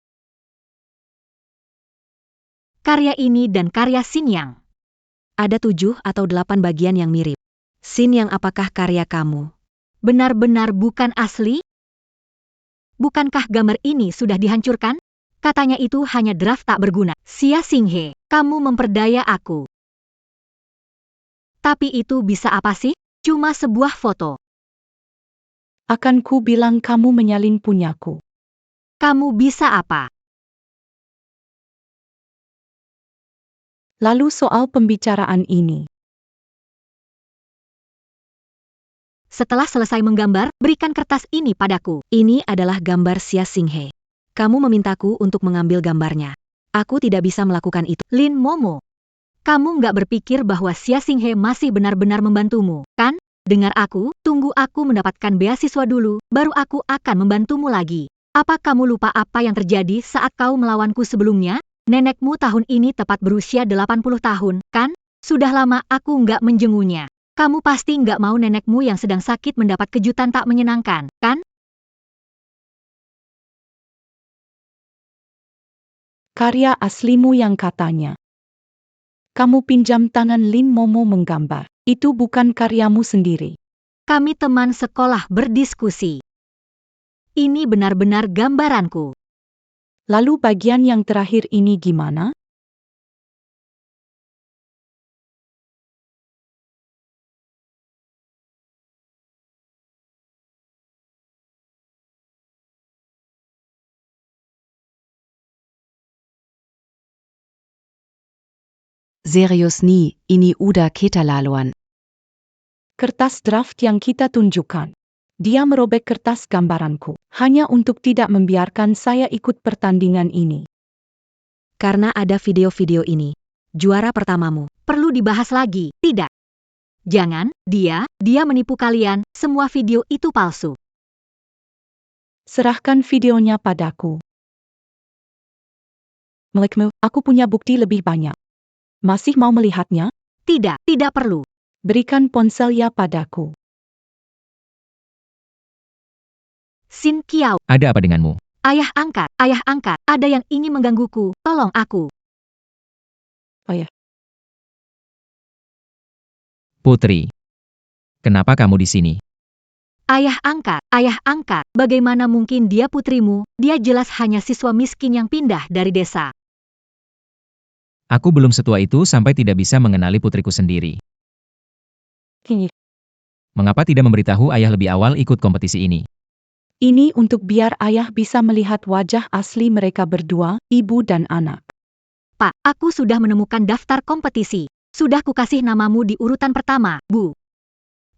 Karya ini dan karya Sin Yang. Ada 7 atau 8 bagian yang mirip. Sin Yang, apakah karya kamu? Benar-benar bukan asli? Bukankah gambar ini sudah dihancurkan? Katanya itu hanya draft tak berguna. Xia Xinghe, kamu memperdaya aku. Tapi itu bisa apa sih? Cuma sebuah foto. Akan ku bilang kamu menyalin punyaku. Kamu bisa apa? Lalu soal pembicaraan ini. Setelah selesai menggambar, berikan kertas ini padaku. Ini adalah gambar Xia Xinghe. Kamu memintaku untuk mengambil gambarnya. Aku tidak bisa melakukan itu. Lin Momo, kamu nggak berpikir bahwa Xia Xinghe masih benar-benar membantumu, kan? Dengar aku, tunggu aku mendapatkan beasiswa dulu, baru aku akan membantumu lagi. Apa kamu lupa apa yang terjadi saat kau melawanku sebelumnya? Nenekmu tahun ini tepat berusia 80 tahun, kan? Sudah lama aku nggak menjenguknya. Kamu pasti nggak mau nenekmu yang sedang sakit mendapat kejutan tak menyenangkan, kan? Karya aslimu yang katanya. Kamu pinjam tangan Lin Momo menggambar. Itu bukan karyamu sendiri. Kami teman sekolah berdiskusi. Ini benar-benar gambaranku. Lalu bagian yang terakhir ini gimana? Serius ni, ini udah keterlaluan. Kertas draft yang kita tunjukkan. Dia merobek kertas gambaranku, hanya untuk tidak membiarkan saya ikut pertandingan ini. Karena ada video-video ini. Juara pertamamu. Perlu dibahas lagi, tidak? Jangan, dia menipu kalian, semua video itu palsu. Serahkan videonya padaku. Milikmu, aku punya bukti lebih banyak. Masih mau melihatnya? Tidak perlu. Berikan ponselnya padaku. Sin Kiao, Ada apa denganmu? ayah angkat, ada yang ingin menggangguku, tolong aku. Putri. Kenapa kamu di sini? Ayah angkat, bagaimana mungkin dia putrimu, dia jelas hanya siswa miskin yang pindah dari desa. Aku belum setua itu sampai tidak bisa mengenali putriku sendiri. Mengapa tidak memberitahu ayah lebih awal ikut kompetisi ini? Ini untuk biar ayah bisa melihat wajah asli mereka berdua, ibu dan anak. Pak, aku sudah menemukan daftar kompetisi. Sudah kukasih namamu di urutan pertama, Bu.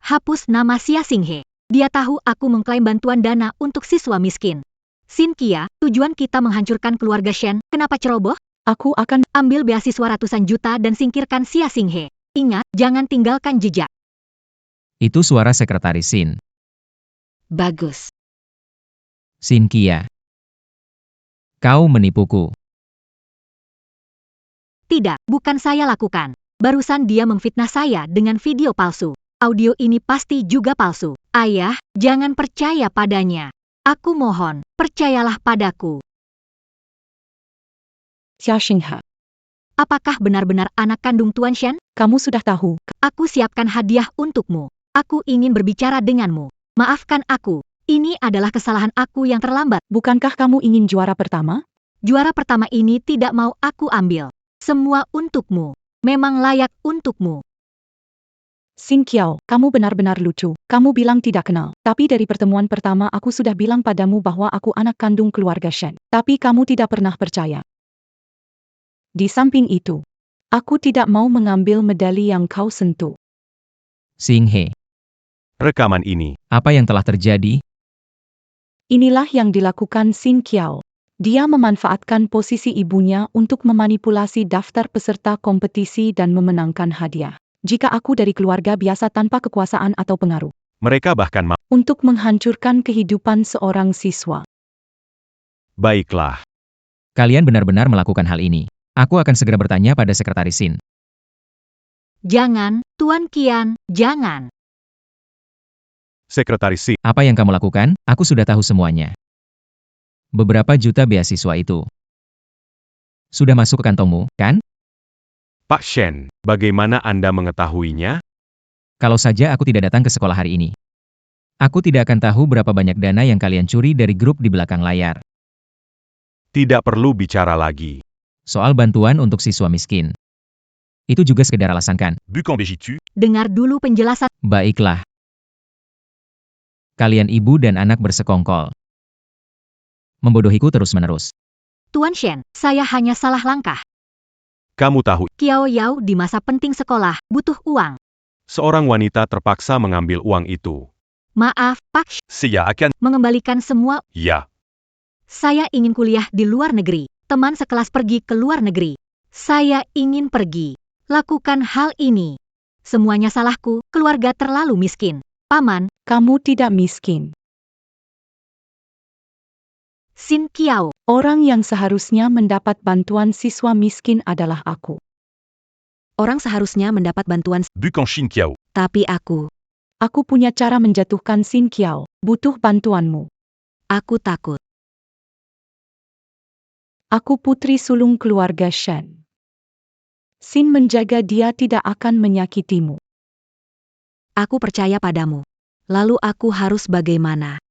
Hapus nama Xia Xinghe. Dia tahu aku mengklaim bantuan dana untuk siswa miskin. Sin Kia, tujuan kita menghancurkan keluarga Shen, kenapa ceroboh? Aku akan Ambil beasiswa ratusan juta dan singkirkan Xia Xinghe. Ingat, jangan tinggalkan jejak. Itu suara sekretaris Sin. Bagus. Sin Kia. Kau menipuku. Tidak, bukan saya lakukan. Barusan dia memfitnah saya dengan video palsu. Audio ini pasti juga palsu. Ayah, jangan percaya padanya. Aku mohon, percayalah padaku. Xia Xinghe. Apakah benar-benar anak kandung Tuan Shen? Kamu sudah tahu. Aku siapkan hadiah untukmu. Aku ingin berbicara denganmu. Maafkan aku. Ini adalah kesalahan aku yang terlambat. Bukankah kamu ingin juara pertama? Juara pertama ini tidak mau aku ambil. Semua untukmu. Memang layak untukmu. Xin Kiao, kamu benar-benar lucu. Kamu bilang tidak kenal. Tapi dari pertemuan pertama aku sudah bilang padamu bahwa aku anak kandung keluarga Shen. Tapi kamu tidak pernah percaya. Di samping itu, aku tidak mau mengambil medali yang kau sentuh. Xing He, Rekaman ini. apa yang telah terjadi? Inilah yang dilakukan Xin Kiao. Dia memanfaatkan posisi ibunya untuk memanipulasi daftar peserta kompetisi dan memenangkan hadiah. Jika aku dari keluarga biasa tanpa kekuasaan atau pengaruh, Mereka bahkan mau. untuk menghancurkan kehidupan seorang siswa. Baiklah. Kalian benar-benar melakukan hal ini. Aku akan segera bertanya pada Sekretaris Xin. Jangan, Tuan Qian, jangan. Sekretaris Si. Apa yang kamu lakukan? Aku sudah tahu semuanya. Beberapa juta beasiswa itu sudah masuk ke kantongmu, kan? Pak Shen, bagaimana Anda mengetahuinya? Kalau saja aku tidak datang ke sekolah hari ini. Aku tidak akan tahu berapa banyak dana yang kalian curi dari grup di belakang layar. Tidak perlu bicara lagi. Soal bantuan untuk siswa miskin. Itu juga sekedar alasan kan? Bukan begitu? Dengar dulu penjelasan. Baiklah. Kalian ibu dan anak bersekongkol. Membodohiku terus-menerus. Tuan Shen, saya hanya salah langkah. Kamu tahu, Kiao Yao di masa penting sekolah, butuh uang. seorang wanita terpaksa mengambil uang itu. Maaf, Pak Shen, Saya akan. mengembalikan semua. Ya, Saya ingin kuliah di luar negeri. Teman sekelas pergi ke luar negeri. Saya ingin pergi. Lakukan hal ini. Semuanya salahku, keluarga terlalu miskin. Paman, Kamu tidak miskin. Xin Kiao. Orang yang seharusnya mendapat bantuan siswa miskin adalah aku. Orang seharusnya mendapat bantuan, bukan Xin Kiao. tapi aku Aku punya cara menjatuhkan Xin Kiao. Butuh bantuanmu. takut. Aku putri sulung keluarga Shen. Xin menjaga dia tidak akan menyakitimu. Aku percaya padamu. Lalu aku harus bagaimana?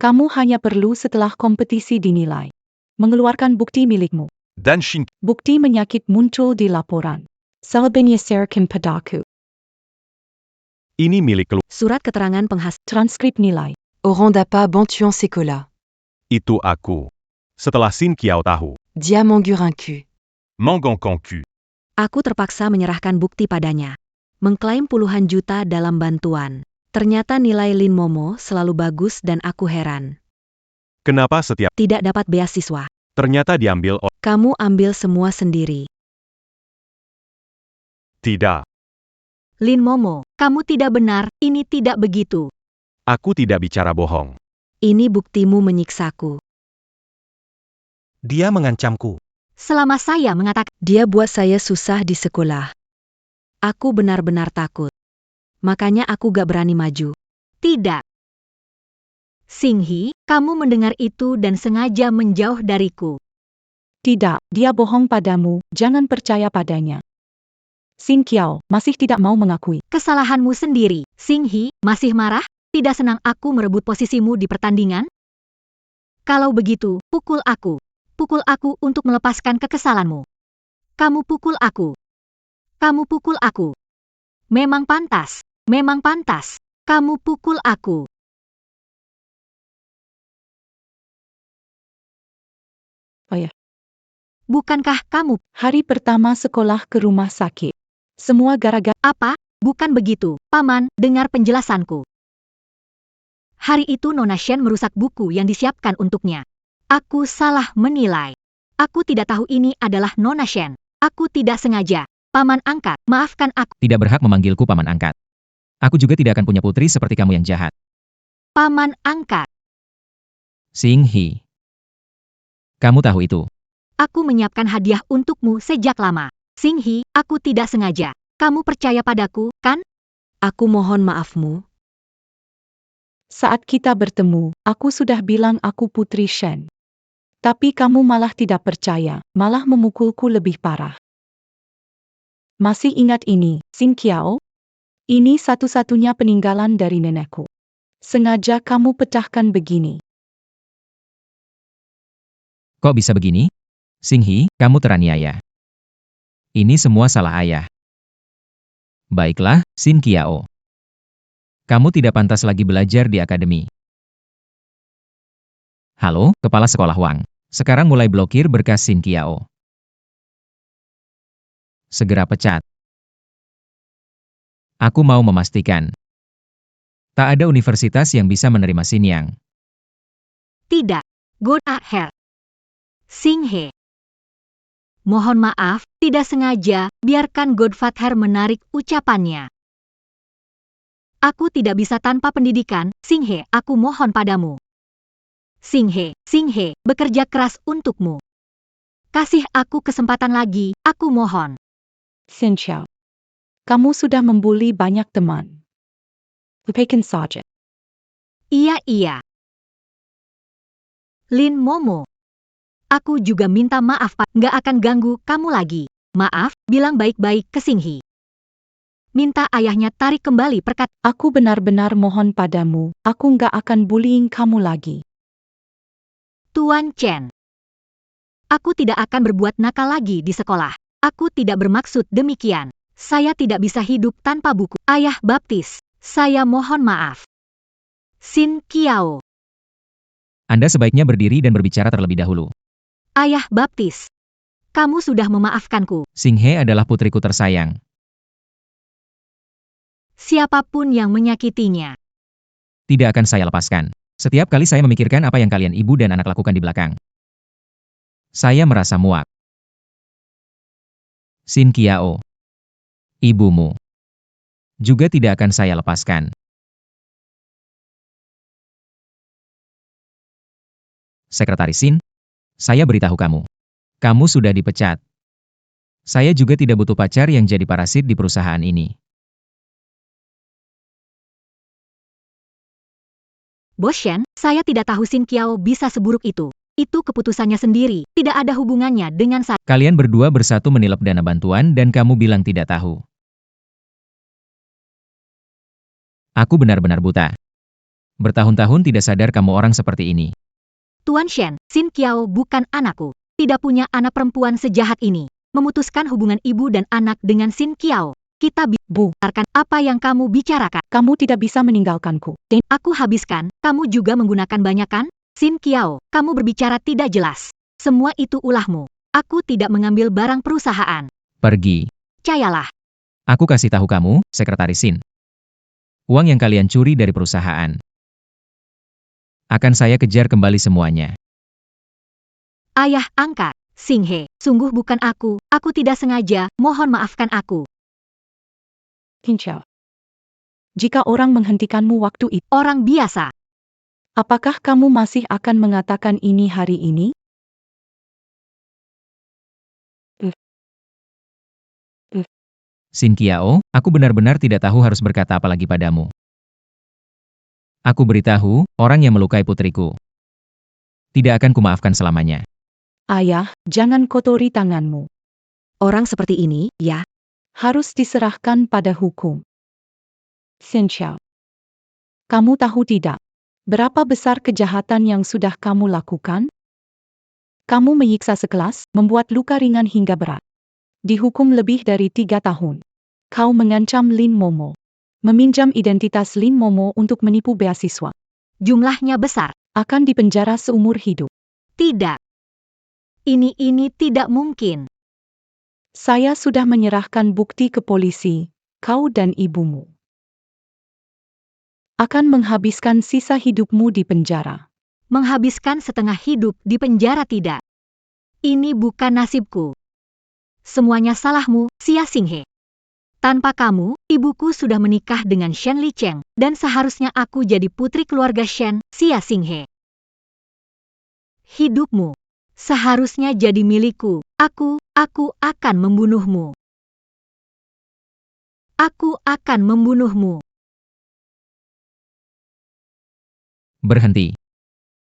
Kamu hanya perlu setelah kompetisi dinilai. Mengeluarkan bukti milikmu. Dan Xin. Bukti menyakit muncul di laporan. Selebanyasarkan padaku. Ini milik keluarga. Surat keterangan penghasil. Transkrip nilai. Au rang d'appât Bantuan Sekolah. Itu aku. Setelah Xin Kiao tahu. Diamangurinku. Mangon Concu. Aku terpaksa menyerahkan bukti padanya. Mengklaim puluhan juta dalam bantuan. Ternyata nilai Lin Momo selalu bagus dan aku heran. Kenapa setiap Tidak dapat beasiswa. ternyata diambil oleh. Kamu ambil semua sendiri. Tidak. Lin Momo, kamu tidak benar, ini tidak begitu. Aku tidak bicara bohong. Ini buktimu menyiksaku. Dia mengancamku. Selama saya mengatakan, Dia buat saya susah di sekolah. Aku benar-benar takut. Makanya aku gak berani maju. tidak. Xinghi, kamu mendengar itu dan sengaja menjauh dariku. Tidak, dia bohong padamu, jangan percaya padanya. Xin Kiao masih tidak mau mengakui. Kesalahanmu sendiri. Xinghi, masih marah? Tidak senang aku merebut posisimu di pertandingan? Kalau begitu, pukul aku. Pukul aku untuk melepaskan kekesalanmu. Kamu pukul aku. Kamu pukul aku. Memang pantas. Memang pantas. Kamu pukul aku. Oh ya. Bukankah kamu? Hari pertama sekolah ke rumah sakit. Semua gara-gara Apa? Bukan begitu, Paman, dengar penjelasanku. Hari itu Nona Shen merusak buku yang disiapkan untuknya. Aku salah menilai. Aku tidak tahu ini adalah Nona Shen. Aku tidak sengaja. Paman angkat, maafkan aku. Tidak berhak memanggilku paman angkat. Aku juga tidak akan punya putri seperti kamu yang jahat. Paman angkat. Xing He. Kamu tahu itu. Aku menyiapkan hadiah untukmu sejak lama. Xinghi, aku tidak sengaja. Kamu percaya padaku, kan? Aku mohon maafmu. saat kita bertemu, aku sudah bilang aku putri Shen. Tapi kamu malah tidak percaya, malah memukulku lebih parah. Masih ingat ini, Xin Kiao? Ini satu-satunya peninggalan dari nenekku. Sengaja kamu pecahkan begini. Kok bisa begini? Xing He, kamu teraniaya. Ini semua salah ayah. Baiklah, Shin Qiao. Kamu tidak pantas lagi belajar di akademi. Halo, Kepala Sekolah Wang. Sekarang mulai blokir berkas Shin Qiao. Segera pecat. Aku mau memastikan. Tak ada universitas yang bisa menerima Shin Yang. Tidak. Go ahead. Xinghe. Mohon maaf, tidak sengaja, biarkan Godfather menarik ucapannya. Aku tidak bisa tanpa pendidikan, Xinghe, aku mohon padamu. Xinghe, bekerja keras untukmu. Kasih aku kesempatan lagi, aku mohon. Xin Qiao. Kamu sudah membuli banyak teman. Lupakan saja. Iya. Lin Momo. Aku juga minta maaf Pak, nggak akan ganggu kamu lagi. Maaf, bilang baik-baik ke Xinghe. Minta ayahnya tarik kembali perkat. Aku benar-benar mohon padamu, aku nggak akan bullying kamu lagi. Tuan Chen. Aku tidak akan berbuat nakal lagi di sekolah. Aku tidak bermaksud demikian. Saya tidak bisa hidup tanpa buku. Ayah baptis, saya mohon maaf. Shin Qiao. Anda sebaiknya berdiri dan berbicara terlebih dahulu. Ayah baptis. Kamu sudah memaafkanku. Xinghe adalah putriku tersayang. Siapapun yang menyakitinya. Tidak akan saya lepaskan. Setiap kali saya memikirkan apa yang kalian ibu dan anak lakukan di belakang. Saya merasa muak. Shin Qiao. Ibumu. Juga tidak akan saya lepaskan. Sekretaris Shin, saya beritahu kamu. Kamu sudah dipecat. Saya juga tidak butuh pacar yang jadi parasit di perusahaan ini. Bos Shen, saya tidak tahu Shin Qiao bisa seburuk itu. Itu keputusannya sendiri, tidak ada hubungannya dengan saya. Kalian berdua bersatu menilap dana bantuan dan kamu bilang tidak tahu. Aku benar-benar buta. Bertahun-tahun tidak sadar kamu orang seperti ini. Tuan Shen, Shin Qiao bukan anakku. Tidak punya anak perempuan sejahat ini. Memutuskan hubungan ibu dan anak dengan Shin Qiao. Kita biarkan apa yang kamu bicarakan. Kamu tidak bisa meninggalkanku. Aku habiskan, kamu juga menggunakan banyak kan? Shin Qiao, kamu berbicara tidak jelas. Semua itu ulahmu. Aku tidak mengambil barang perusahaan. Pergi. Percayalah. Aku kasih tahu kamu, Sekretaris Shin. Uang yang kalian curi dari perusahaan. Akan saya kejar kembali semuanya. Ayah angkat. Xinghe, sungguh bukan aku tidak sengaja, mohon maafkan aku. Xin Qiao. Jika orang menghentikanmu waktu itu, Orang biasa. apakah kamu masih akan mengatakan ini hari ini? Shin Qiao, aku benar-benar tidak tahu harus berkata apa lagi padamu. Aku beritahu, orang yang melukai putriku. Tidak akan kumaafkan selamanya. Ayah, jangan kotori tanganmu. Orang seperti ini, ya, Harus diserahkan pada hukum. Xin Qiao. Kamu tahu tidak? Berapa besar kejahatan yang sudah kamu lakukan? Kamu menyiksa sekelas, membuat luka ringan hingga berat. Dihukum lebih dari 3 tahun. Kau mengancam Lin Momo. Meminjam identitas Lin Momo untuk menipu beasiswa. Jumlahnya besar. Akan dipenjara seumur hidup. Tidak. Ini tidak mungkin. Saya sudah menyerahkan bukti ke polisi, kau dan ibumu akan menghabiskan sisa hidupmu di penjara. Menghabiskan setengah hidup di penjara tidak. Ini bukan nasibku. Semuanya salahmu, Xia Xinghe. Tanpa kamu, ibuku sudah menikah dengan Shen Licheng, dan seharusnya aku jadi putri keluarga Shen, Xia Xinghe. Hidupmu seharusnya jadi milikku. Aku akan membunuhmu. Aku akan membunuhmu. Berhenti.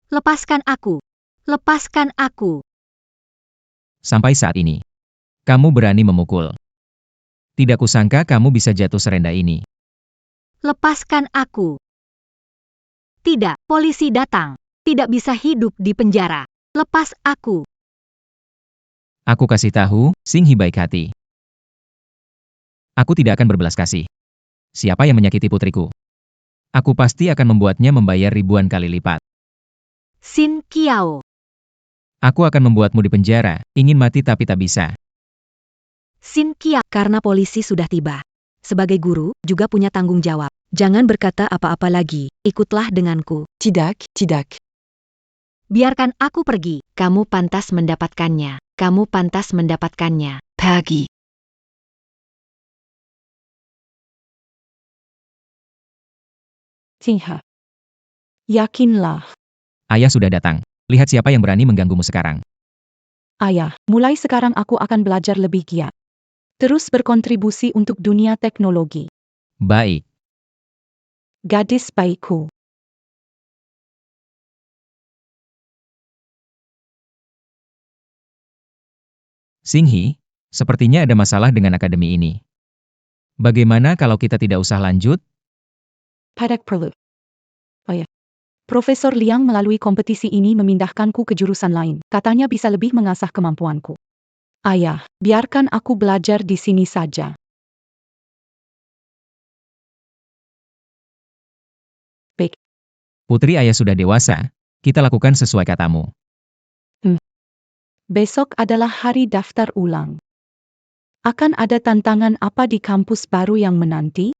Lepaskan aku. Lepaskan aku. Sampai saat ini. Kamu berani memukul. Tidak kusangka kamu bisa jatuh serendah ini. Lepaskan aku. Tidak, polisi datang. Tidak bisa hidup di penjara. Lepas aku. Aku kasih tahu, Xinghe baik hati. Aku tidak akan berbelas kasih. Siapa yang menyakiti putriku? Aku pasti akan membuatnya membayar ribuan kali lipat. Xin Kiao. Aku akan membuatmu di penjara, ingin mati tapi tak bisa. Xin Kiao. Karena polisi sudah tiba. Sebagai guru, juga punya tanggung jawab. Jangan berkata apa-apa lagi, ikutlah denganku. Tidak, tidak. Biarkan aku pergi. Kamu pantas mendapatkannya. Kamu pantas mendapatkannya. Pergi. Tingha. Yakinlah, Ayah sudah datang. Lihat siapa yang berani mengganggumu sekarang. ayah, mulai sekarang aku akan belajar lebih giat. Terus berkontribusi untuk dunia teknologi. Baik. Gadis baikku. Xinghi, sepertinya ada masalah dengan akademi ini. Bagaimana kalau kita tidak usah lanjut? Padak perlu. Oh ya. Profesor Liang melalui kompetisi ini memindahkanku ke jurusan lain. Katanya bisa lebih mengasah kemampuanku. Ayah, biarkan aku belajar di sini saja. Baik. Putri ayah sudah dewasa, kita lakukan sesuai katamu. Besok adalah hari daftar ulang. Akan ada tantangan apa di kampus baru yang menanti?